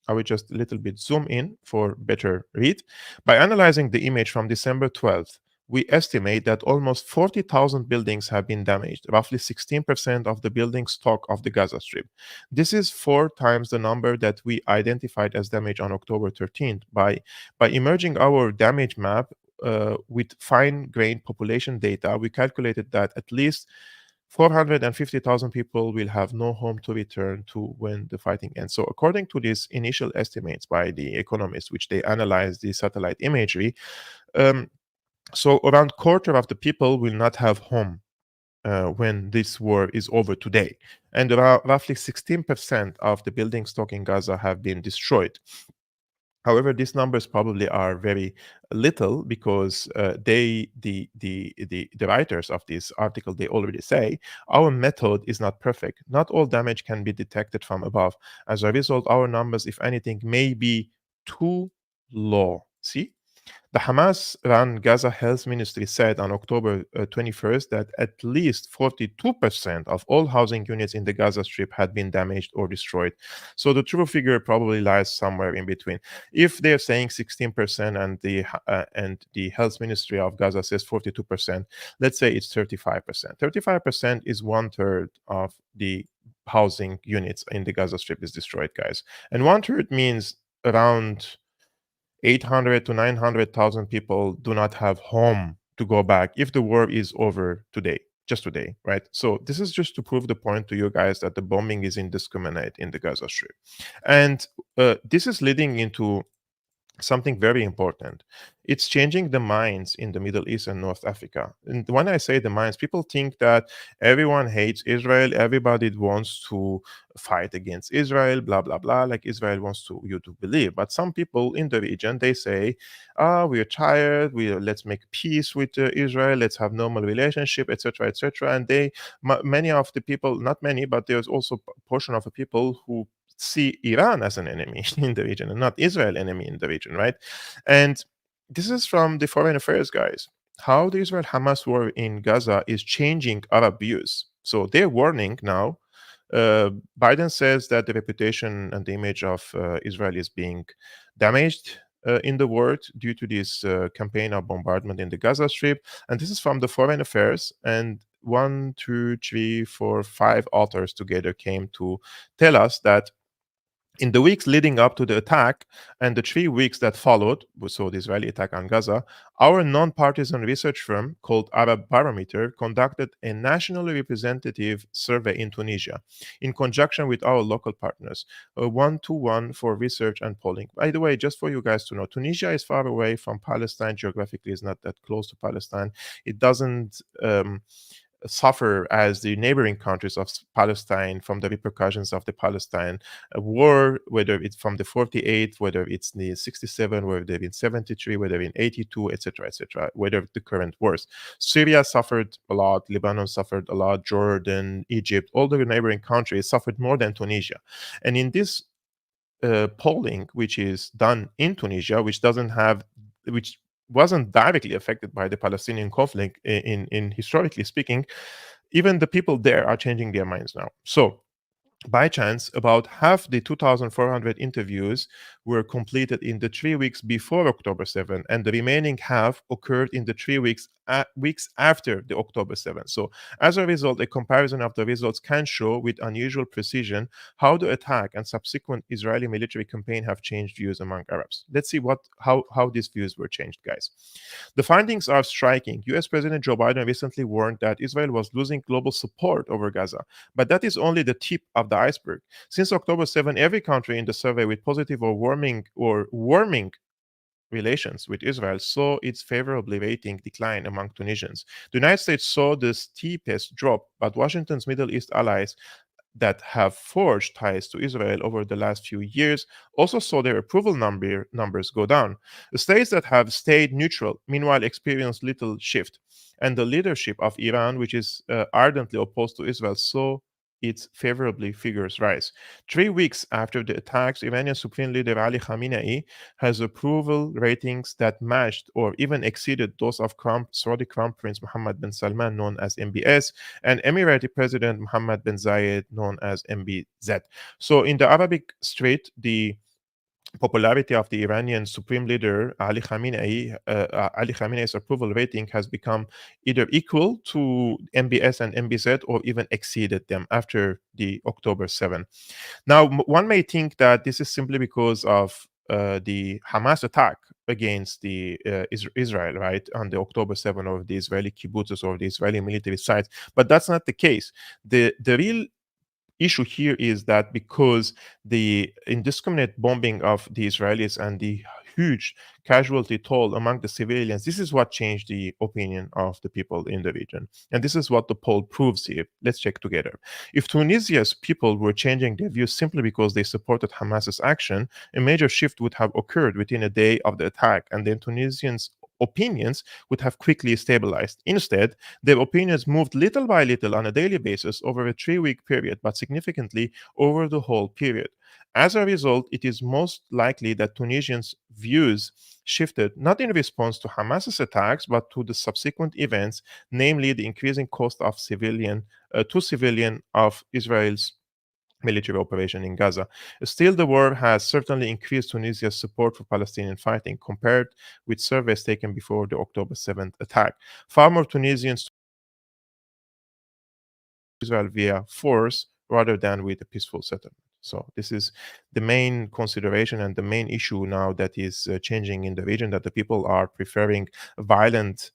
I will just a little bit zoom in for better read. By analyzing the image from December 12th, we estimate that almost 40,000 buildings have been damaged, roughly 16% of the building stock of the Gaza Strip. This is 4 times the number that we identified as damage on October 13th. By emerging our damage map with fine-grained population data, we calculated that at least 450,000 people will have no home to return to when the fighting ends. So according to these initial estimates by The Economist, which they analyzed the satellite imagery, so around a quarter of the people will not have home when this war is over today. And roughly 16% of the building stock in Gaza have been destroyed. However, these numbers probably are very little because the writers of this article, they already say, our method is not perfect. Not all damage can be detected from above. As a result, our numbers, if anything, may be too low. See? The Hamas-run Gaza Health Ministry said on October 21st that at least 42% of all housing units in the Gaza Strip had been damaged or destroyed. So the true figure probably lies somewhere in between. If they're saying 16% and the Health Ministry of Gaza says 42%, let's say it's 35%. 35% is 1/3 of the housing units in the Gaza Strip is destroyed, guys. And 1/3 means around 800 to 900,000 people do not have home to go back if the war is over today, just today, right? So this is just to prove the point to you guys that the bombing is indiscriminate in the Gaza Strip. And this is leading into something very important. It's changing the minds in the Middle East and North Africa. And when I say the minds, people think that everyone hates Israel, everybody wants to fight against Israel, blah, blah, blah, like Israel wants you to believe. But some people in the region, they say, we're tired, let's make peace with Israel, let's have normal relationship, etc., etc. And many of the people, not many, but there's also a portion of the people who see Iran as an enemy in the region and not Israel enemy in the region, right? And this is from the foreign affairs guys. How the Israel-Hamas war in Gaza is changing Arab views. So they're warning now. Biden says that the reputation and the image of Israel is being damaged in the world due to this campaign of bombardment in the Gaza Strip. And this is from the foreign affairs. And 1, 2, 3, 4, 5 authors together came to tell us that in the weeks leading up to the attack and the 3 weeks that followed, so the Israeli attack on Gaza, our non-partisan research firm called Arab Barometer conducted a nationally representative survey in Tunisia in conjunction with our local partners, a 1-to-1 for research and polling. By the way, just for you guys to know, Tunisia is far away from Palestine geographically, is not that close to Palestine. It doesn't suffer as the neighboring countries of Palestine from the repercussions of the Palestine war, whether it's from the 48, whether it's the 67, whether in 73, whether in 82, etc., etc., whether the current wars. Syria suffered a lot, Lebanon suffered a lot, Jordan, Egypt, all the neighboring countries suffered more than Tunisia. And in this polling, which is done in Tunisia, which wasn't directly affected by the Palestinian conflict in historically speaking, even the people there are changing their minds now. So by chance, about half the 2,400 interviews were completed in the 3 weeks before October 7, and the remaining half occurred in the 3 weeks after the October 7. So as a result, a comparison of the results can show with unusual precision how the attack and subsequent Israeli military campaign have changed views among Arabs. Let's see how these views were changed, guys. The findings are striking. US President Joe Biden recently warned that Israel was losing global support over Gaza, but that is only the tip of the iceberg. Since October 7, every country in the survey with positive or warming relations with Israel saw its favorably rating decline among Tunisians. The United States saw the steepest drop, but Washington's Middle East allies that have forged ties to Israel over the last few years also saw their approval numbers go down. The states that have stayed neutral, meanwhile, experienced little shift. And the leadership of Iran, which is ardently opposed to Israel, saw its favorably figures rise. 3 weeks after the attacks, Iranian Supreme Leader Ali Khamenei has approval ratings that matched or even exceeded those of Saudi Crown Prince Mohammed bin Salman, known as MBS, and Emirati President Mohammed bin Zayed, known as MBZ. So in the Arabic Strait, the popularity of the Iranian Supreme Leader Ali Khamenei's approval rating has become either equal to MBS and MBZ or even exceeded them after the October 7. Now, one may think that this is simply because of the Hamas attack against the Israel, right, on the October 7 of the Israeli kibbutzes or the Israeli military sites, but that's not the case. The real issue here is that because the indiscriminate bombing of the Israelis and the huge casualty toll among the civilians, this is what changed the opinion of the people in the region. And this is what the poll proves here. Let's check together. If Tunisia's people were changing their views simply because they supported Hamas's action, a major shift would have occurred within a day of the attack, and then Tunisians' opinions would have quickly stabilized. Instead, their opinions moved little by little on a daily basis over a 3-week period, but significantly over the whole period. As a result, it is most likely that Tunisians' views shifted not in response to Hamas's attacks, but to the subsequent events, namely the increasing cost of civilian of Israel's military operation in Gaza. Still, the war has certainly increased Tunisia's support for Palestinian fighting compared with surveys taken before the October 7th attack. Far more Tunisians Israel via force rather than with a peaceful settlement. So this is the main consideration and the main issue now that is changing in the region, that the people are preferring a violent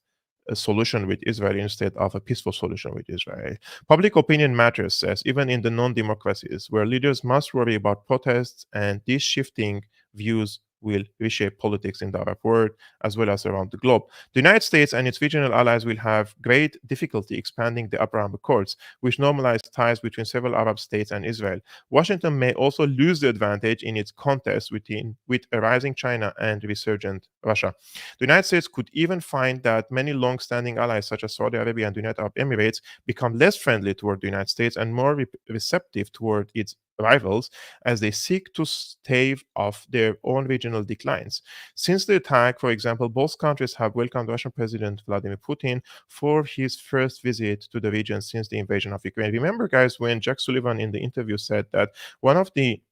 solution with Israel instead of a peaceful solution with Israel. Public opinion matters, says, even in the non-democracies, where leaders must worry about protests, and these shifting views will reshape politics in the Arab world as well as around the globe. The United States and its regional allies will have great difficulty expanding the Abraham Accords, which normalize ties between several Arab states and Israel. Washington may also lose the advantage in its contest with a rising China and resurgent Russia. The United States could even find that many long-standing allies such as Saudi Arabia and the United Arab Emirates become less friendly toward the United States and more receptive toward its rivals as they seek to stave off their own regional declines. Since the attack, for example, both countries have welcomed Russian President Vladimir Putin for his first visit to the region since the invasion of Ukraine. Remember, guys, when Jake Sullivan in the interview said that one of the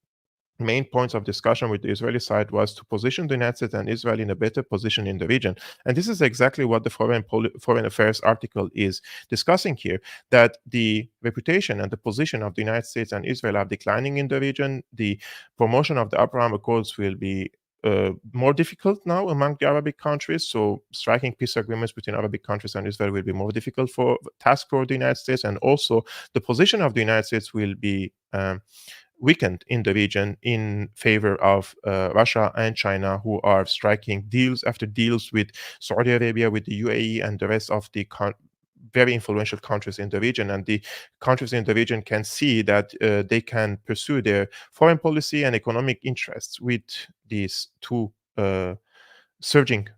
main points of discussion with the Israeli side was to position the United States and Israel in a better position in the region. And this is exactly what the Foreign Affairs article is discussing here, that the reputation and the position of the United States and Israel are declining in the region. The promotion of the Abraham Accords will be more difficult now among the Arabic countries. So striking peace agreements between Arabic countries and Israel will be more difficult task for the United States. And also the position of the United States will be weakened in the region in favor of Russia and China, who are striking deals after deals with Saudi Arabia, with the UAE, and the rest of the very influential countries in the region, and the countries in the region can see that they can pursue their foreign policy and economic interests with these two surging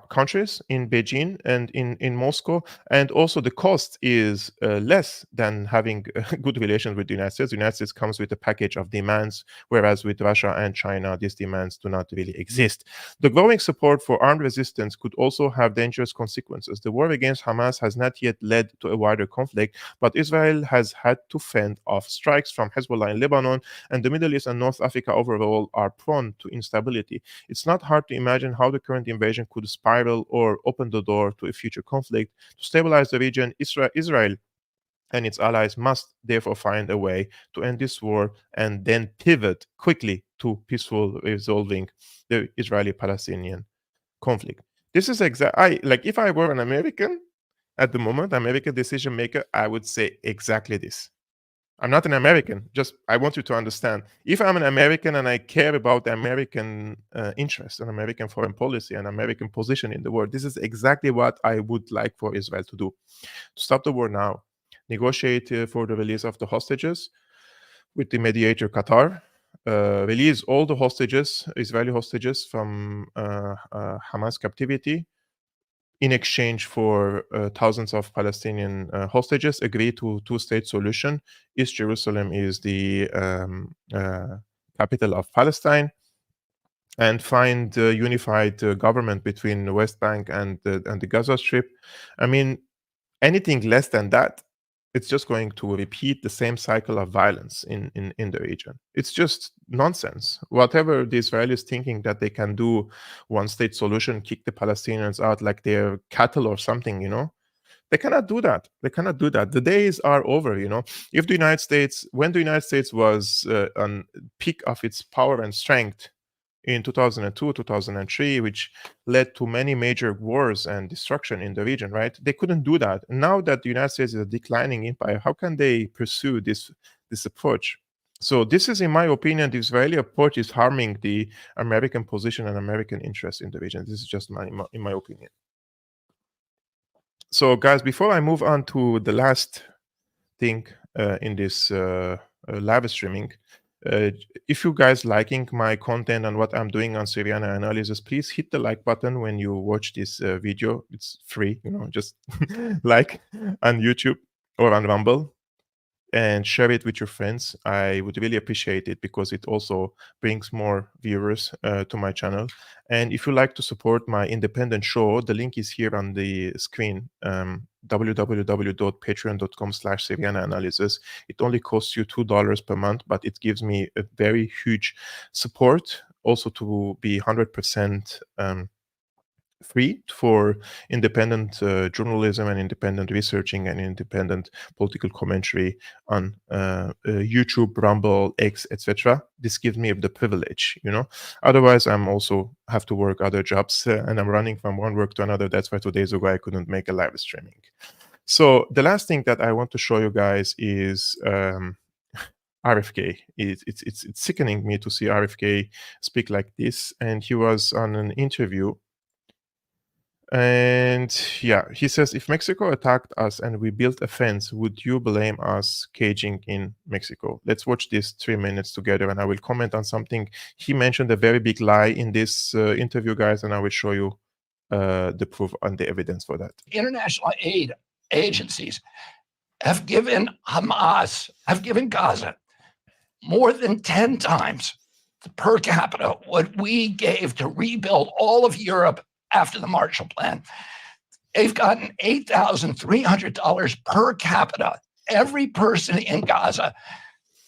countries in Beijing and in Moscow. And also the cost is less than having good relations with the United States. The United States comes with a package of demands, whereas with Russia and China, these demands do not really exist. The growing support for armed resistance could also have dangerous consequences. The war against Hamas has not yet led to a wider conflict, but Israel has had to fend off strikes from Hezbollah in Lebanon, and the Middle East and North Africa overall are prone to instability. It's not hard to imagine how the current invasion could spiral or open the door to a future conflict. To stabilize the region, Israel and its allies must therefore find a way to end this war and then pivot quickly to peaceful resolving the Israeli-Palestinian conflict. This is like if I were an American at the moment, American decision maker, I would say exactly this. I'm not an American. Just I want you to understand. If I'm an American and I care about the American interest and American foreign policy and American position in the world, this is exactly what I would like for Israel to do. To stop the war now, negotiate for the release of the hostages with the mediator Qatar, release all the hostages, Israeli hostages from Hamas captivity, in exchange for thousands of Palestinian hostages, agree to two-state solution. East Jerusalem is the capital of Palestine, and find a unified government between the West Bank and the Gaza Strip. I mean, anything less than that, it's just going to repeat the same cycle of violence in the region. It's just nonsense. Whatever the Israelis thinking that they can do one-state solution, kick the Palestinians out like they're cattle or something, they cannot do that. They cannot do that. The days are over, If the United States, when the United States was on peak of its power and strength in 2002, 2003, which led to many major wars and destruction in the region, right? They couldn't do that. Now that the United States is a declining empire, how can they pursue this approach? So this is, in my opinion, the Israeli approach is harming the American position and American interest in the region. This is just in my opinion. So guys, before I move on to the last thing in this live streaming, if you guys liking my content and what I'm doing on Syriana Analysis, please hit the like button when you watch this video. It's free, just like on YouTube or on Rumble, and share it with your friends. I would really appreciate it because it also brings more viewers to my channel. And if you like to support my independent show, the link is here on the screen, www.patreon.com/Syriana Analysis. It only costs you $2 per month, but it gives me a very huge support also to be 100% free for independent journalism and independent researching and independent political commentary on YouTube, Rumble, X, etc. This gives me the privilege, Otherwise, I'm also have to work other jobs and I'm running from one work to another. That's why 2 days ago I couldn't make a live streaming. So the last thing that I want to show you guys is RFK. It's sickening me to see RFK speak like this. And he was on an interview. And yeah, he says, if Mexico attacked us and we built a fence, would you blame us caging in Mexico? Let's watch this 3 minutes together and I will comment on something. He mentioned a very big lie in this interview, guys, and I will show you the proof and the evidence for that. International aid agencies have given Gaza more than 10 times per capita what we gave to rebuild all of Europe after the Marshall Plan. They've gotten $8,300 per capita, every person in Gaza.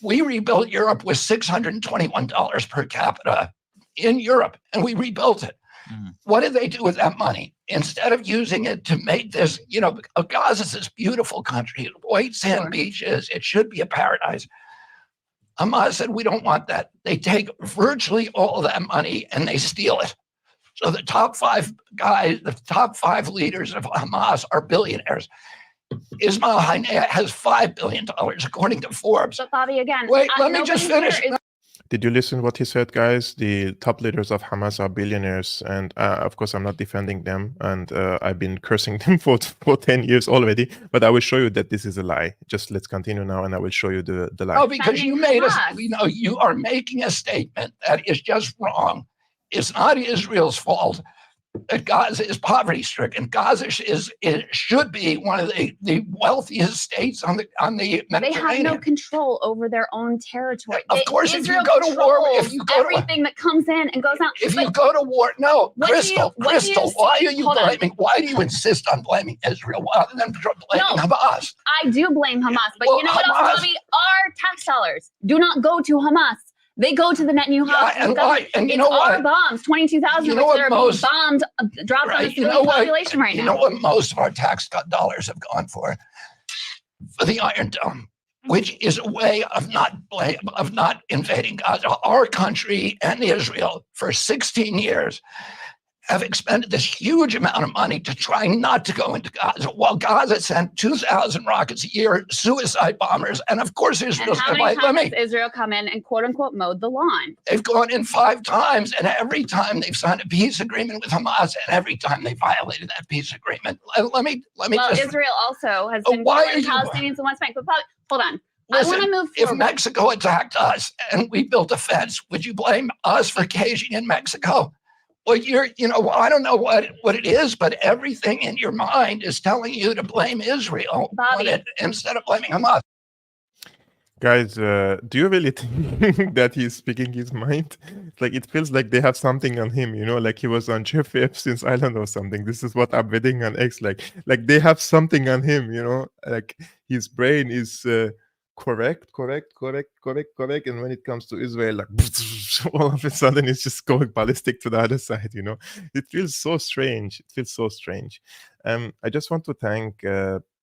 We rebuilt Europe with $621 per capita in Europe, and we rebuilt it. What did they do with that money? Instead of using it to make this, Gaza's this beautiful country, white sand beaches, it should be a paradise. Hamas said, we don't want that. They take virtually all of that money and they steal it. So the top 5 guys, the top 5 leaders of Hamas are billionaires. Ismail Haniyeh has $5 billion, according to Forbes. But Bobby, again, wait, let me just finish. Did you listen what he said, guys? The top leaders of Hamas are billionaires, and of course, I'm not defending them, and I've been cursing them for 10 years already. But I will show you that this is a lie. Just let's continue now, and I will show you the lie. No, because you made us. Hamas. We know you are making a statement that is just wrong. It's not Israel's fault that Gaza is poverty-stricken. Gaza should be one of the wealthiest states on the Mediterranean. They have no control over their own territory. Of course, Israel if you go to war, controls if you go to everything that comes in and goes out. if you go to war, no, What do you- Crystal, why are you hold on. blaming? Why do you insist on blaming Israel rather than blaming No. Hamas? I do blame Hamas, but Well, you know what Hamas- else, Bobby? Our tax dollars do not go to Hamas. They go to the Netanyahu Yeah, and why? And you know our what? bombs, 22,000 You of know which what are being most- bombed, dropped on the Right, you civilian know what? population right You now. know what most of our tax dollars have gone for? For the Iron Dome, which is a way of not invading Gaza. Our country and Israel for 16 years have expended this huge amount of money to try not to go into Gaza, while Gaza sent 2,000 rockets a year, suicide bombers, and of course And Israel's how been many like, let times me. has Israel come in and quote unquote mowed the lawn? They've gone in 5 times, and every time they've signed a peace agreement with Hamas, and every time they violated that peace agreement. Let me Well, just Israel also has Oh, been why killing are you- Palestinians in West Bank. But Bobby, hold on. listen. I want to move If forward. Mexico attacked us and we built a fence, would you blame us for caging in Mexico? Well, I don't know what it is, but everything in your mind is telling you to blame Israel Bobby. instead of blaming Hamas. Guys, do you really think that he's speaking his mind? Like, it feels like they have something on him, like he was on Jeffrey Epstein's island or something. This is what I'm reading on X. Like they have something on him, like his brain is correct. And when it comes to Israel, like all of a sudden it's just going ballistic to the other side, It feels so strange. I just want to thank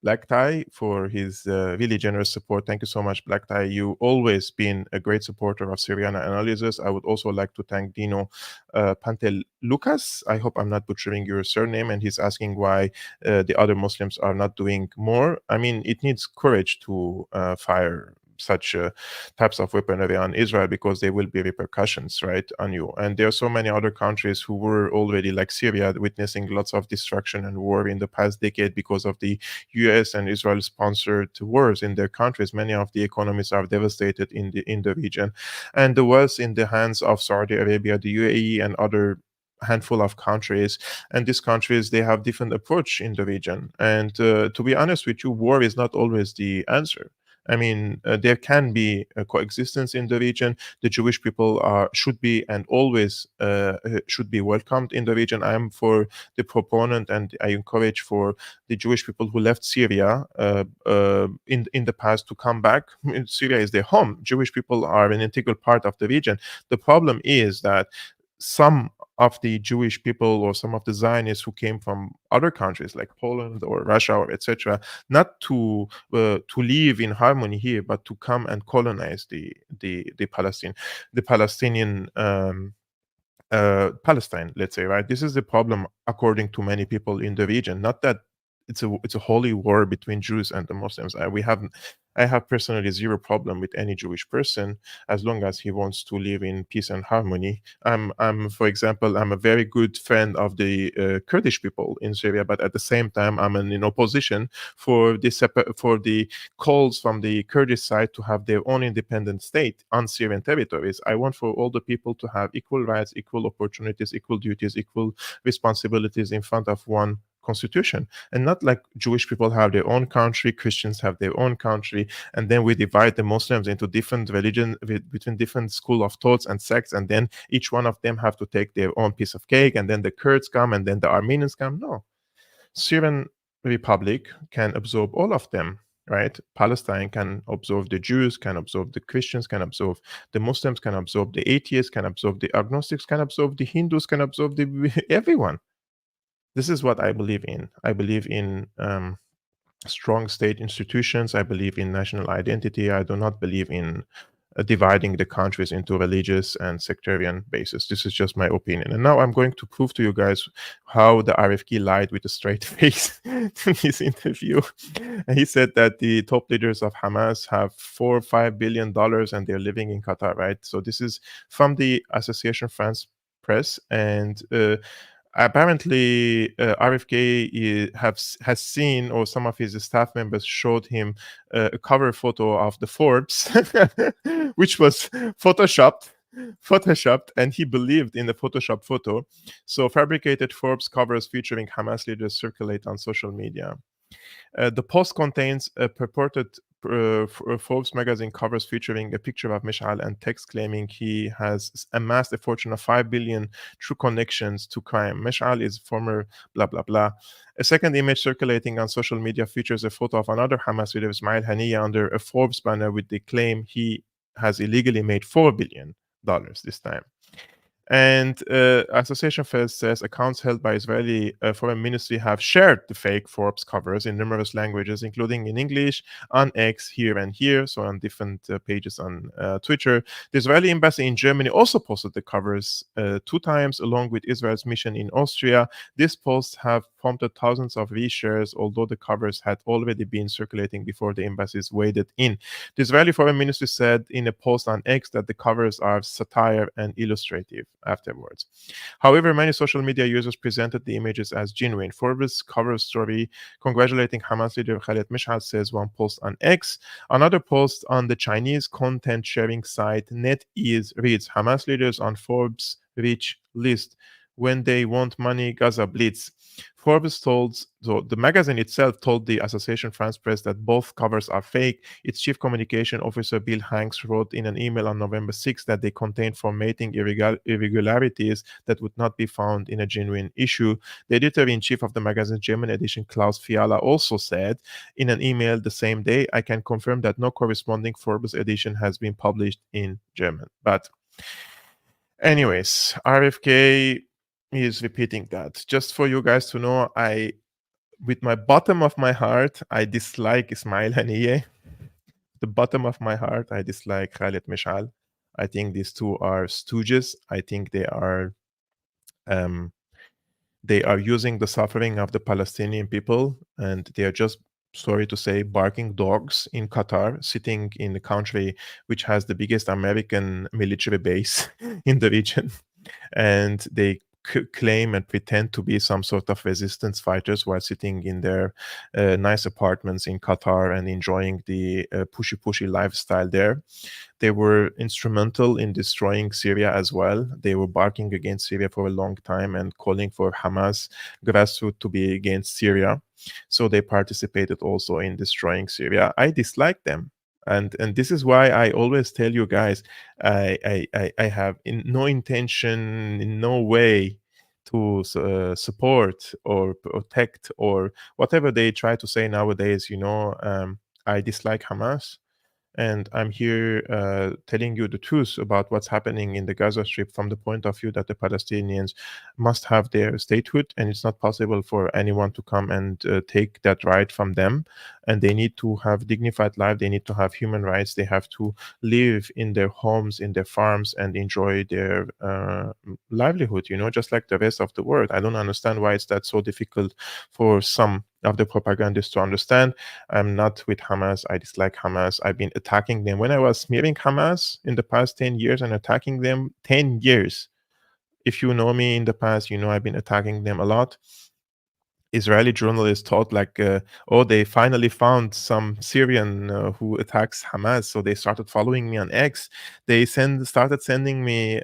Black Tie for his really generous support. Thank you so much, Black Tie. You always been a great supporter of Syriana Analysis. I would also like to thank Dino Pantel Lucas. I hope I'm not butchering your surname. And he's asking why the other Muslims are not doing more. I mean, it needs courage to fire such types of weaponry on Israel, because there will be repercussions, right, on you. And there are so many other countries who were already, like Syria, witnessing lots of destruction and war in the past decade because of the US and Israel sponsored wars in their countries. Many of the economies are devastated in the region, and the West in the hands of Saudi Arabia, the UAE, and other handful of countries. And these countries, they have different approach in the region. And to be honest with you, war is not always the answer. I mean, there can be a coexistence in the region. The Jewish people should be and always should be welcomed in the region. I am for the proponent, and I encourage for the Jewish people who left Syria in the past to come back. Syria is their home. Jewish people are an integral part of the region. The problem is that some of the Jewish people or some of the Zionists who came from other countries like Poland or Russia or etc., not to live in harmony here, but to come and colonize the Palestinian Palestine, let's say, right? This is the problem according to many people in the region. Not that it's a holy war between Jews and the Muslims. I have personally zero problem with any Jewish person as long as he wants to live in peace and harmony. For example, I'm a very good friend of the Kurdish people in Syria, but at the same time, I'm in opposition for the calls from the Kurdish side to have their own independent state on Syrian territories. I want for all the people to have equal rights, equal opportunities, equal duties, equal responsibilities in front of one constitution, and not like Jewish people have their own country, Christians have their own country, and then we divide the Muslims into different religion between different school of thoughts and sects, and then each one of them have to take their own piece of cake, and then the Kurds come, and then the Armenians come. No, Syrian Republic can absorb all of them, right? Palestine can absorb the Jews, can absorb the Christians, can absorb the Muslims, can absorb the atheists, can absorb the agnostics, can absorb the Hindus, can absorb everyone. This is what I believe in. I believe in strong state institutions. I believe in national identity. I do not believe in dividing the countries into religious and sectarian bases. This is just my opinion. And now I'm going to prove to you guys how the RFK lied with a straight face in his interview. And he said that the top leaders of Hamas have $4 or $5 billion and they're living in Qatar, right? So this is from the Association France Press, and apparently RFK has seen, or some of his staff members showed him a cover photo of the Forbes, which was photoshopped, and he believed in the Photoshop photo. So fabricated Forbes covers featuring Hamas leaders circulate on social media. The post contains a purported Forbes magazine covers featuring a picture of Mishal and text claiming he has amassed a fortune of 5 billion through connections to crime. Mishal is former blah blah blah. A second image circulating on social media features a photo of another Hamas leader, Ismail Haniyeh, under a Forbes banner with the claim he has illegally made $4 billion this time. And Association Press says accounts held by Israeli Foreign Ministry have shared the fake Forbes covers in numerous languages, including in English, on X, here and here, so on different pages on Twitter. The Israeli embassy in Germany also posted the covers 2 times, along with Israel's mission in Austria. These posts have prompted thousands of reshares, although the covers had already been circulating before the embassies waded in. The Israeli Foreign Ministry said in a post on X that the covers are satire and illustrative afterwards. However, many social media users presented the images as genuine. Forbes cover story congratulating Hamas leader Khaled Mishal, says one post on X. Another post on the Chinese content sharing site NetEase reads, Hamas leaders on Forbes rich list. When they want money, Gaza bleeds. Forbes told, so the magazine itself told the Association France Press that both covers are fake. Its chief communication officer, Bill Hanks, wrote in an email on November 6 that they contained formatting irregularities that would not be found in a genuine issue. The editor-in-chief of the magazine's German edition, Klaus Fiala, also said in an email the same day, I can confirm that no corresponding Forbes edition has been published in German. But anyways, RFK is repeating that. Just for you guys to know, with my bottom of my heart, I dislike Ismail Haniyeh. The bottom of my heart, I dislike Khaled Mishal. I think these two are stooges. I think they are using the suffering of the Palestinian people, and they are just, sorry to say, barking dogs in Qatar, sitting in the country which has the biggest American military base in the region. And they claim and pretend to be some sort of resistance fighters while sitting in their nice apartments in Qatar and enjoying the pushy lifestyle there. They were instrumental in destroying Syria as well. They were barking against Syria for a long time and calling for Hamas grassroots to be against Syria. So they participated also in destroying Syria. I dislike them. And this is why I always tell you guys, I have no intention, in no way, to support or protect or whatever they try to say nowadays. I dislike Hamas. And I'm here telling you the truth about what's happening in the Gaza Strip from the point of view that the Palestinians must have their statehood, and it's not possible for anyone to come and take that right from them. And they need to have dignified life. They need to have human rights. They have to live in their homes, in their farms, and enjoy their livelihood, just like the rest of the world. I don't understand why it's that so difficult for some of the propagandists to understand. I'm not with Hamas. I dislike Hamas. I've been attacking them. When I was smearing Hamas in the past 10 years and attacking them 10 years, if you know me in the past, I've been attacking them a lot. Israeli journalists thought they finally found some Syrian who attacks Hamas. So they started following me on X. They started sending me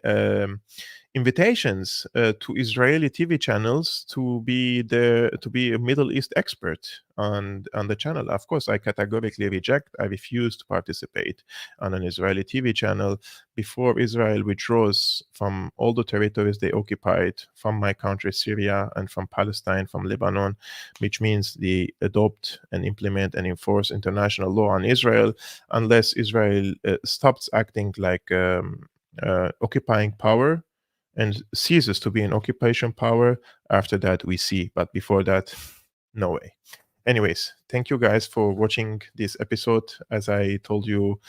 invitations to Israeli TV channels to be a Middle East expert on the channel. Of course, I categorically reject. I refuse to participate on an Israeli TV channel before Israel withdraws from all the territories they occupied from my country, Syria, and from Palestine, from Lebanon, which means they adopt and implement and enforce international law on Israel, unless Israel stops acting like occupying power and ceases to be an occupation power. After that, we see. But before that, no way. Anyways, thank you guys for watching this episode. As I told you,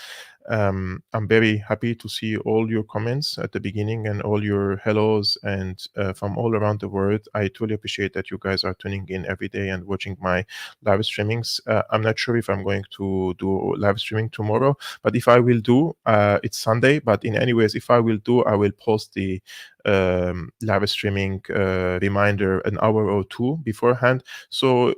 I'm very happy to see all your comments at the beginning and all your hellos and from all around the world. I truly appreciate that you guys are tuning in every day and watching my live streamings. I'm not sure if I'm going to do live streaming tomorrow, but if I will do, it's Sunday, but in any ways, if I will do, I will post the live streaming reminder an hour or two beforehand. So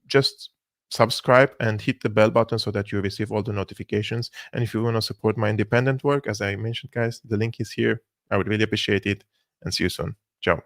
just subscribe and hit the bell button so that you receive all the notifications. And if you want to support my independent work, as I mentioned, guys, the link is here. I would really appreciate it, and see you soon. Ciao.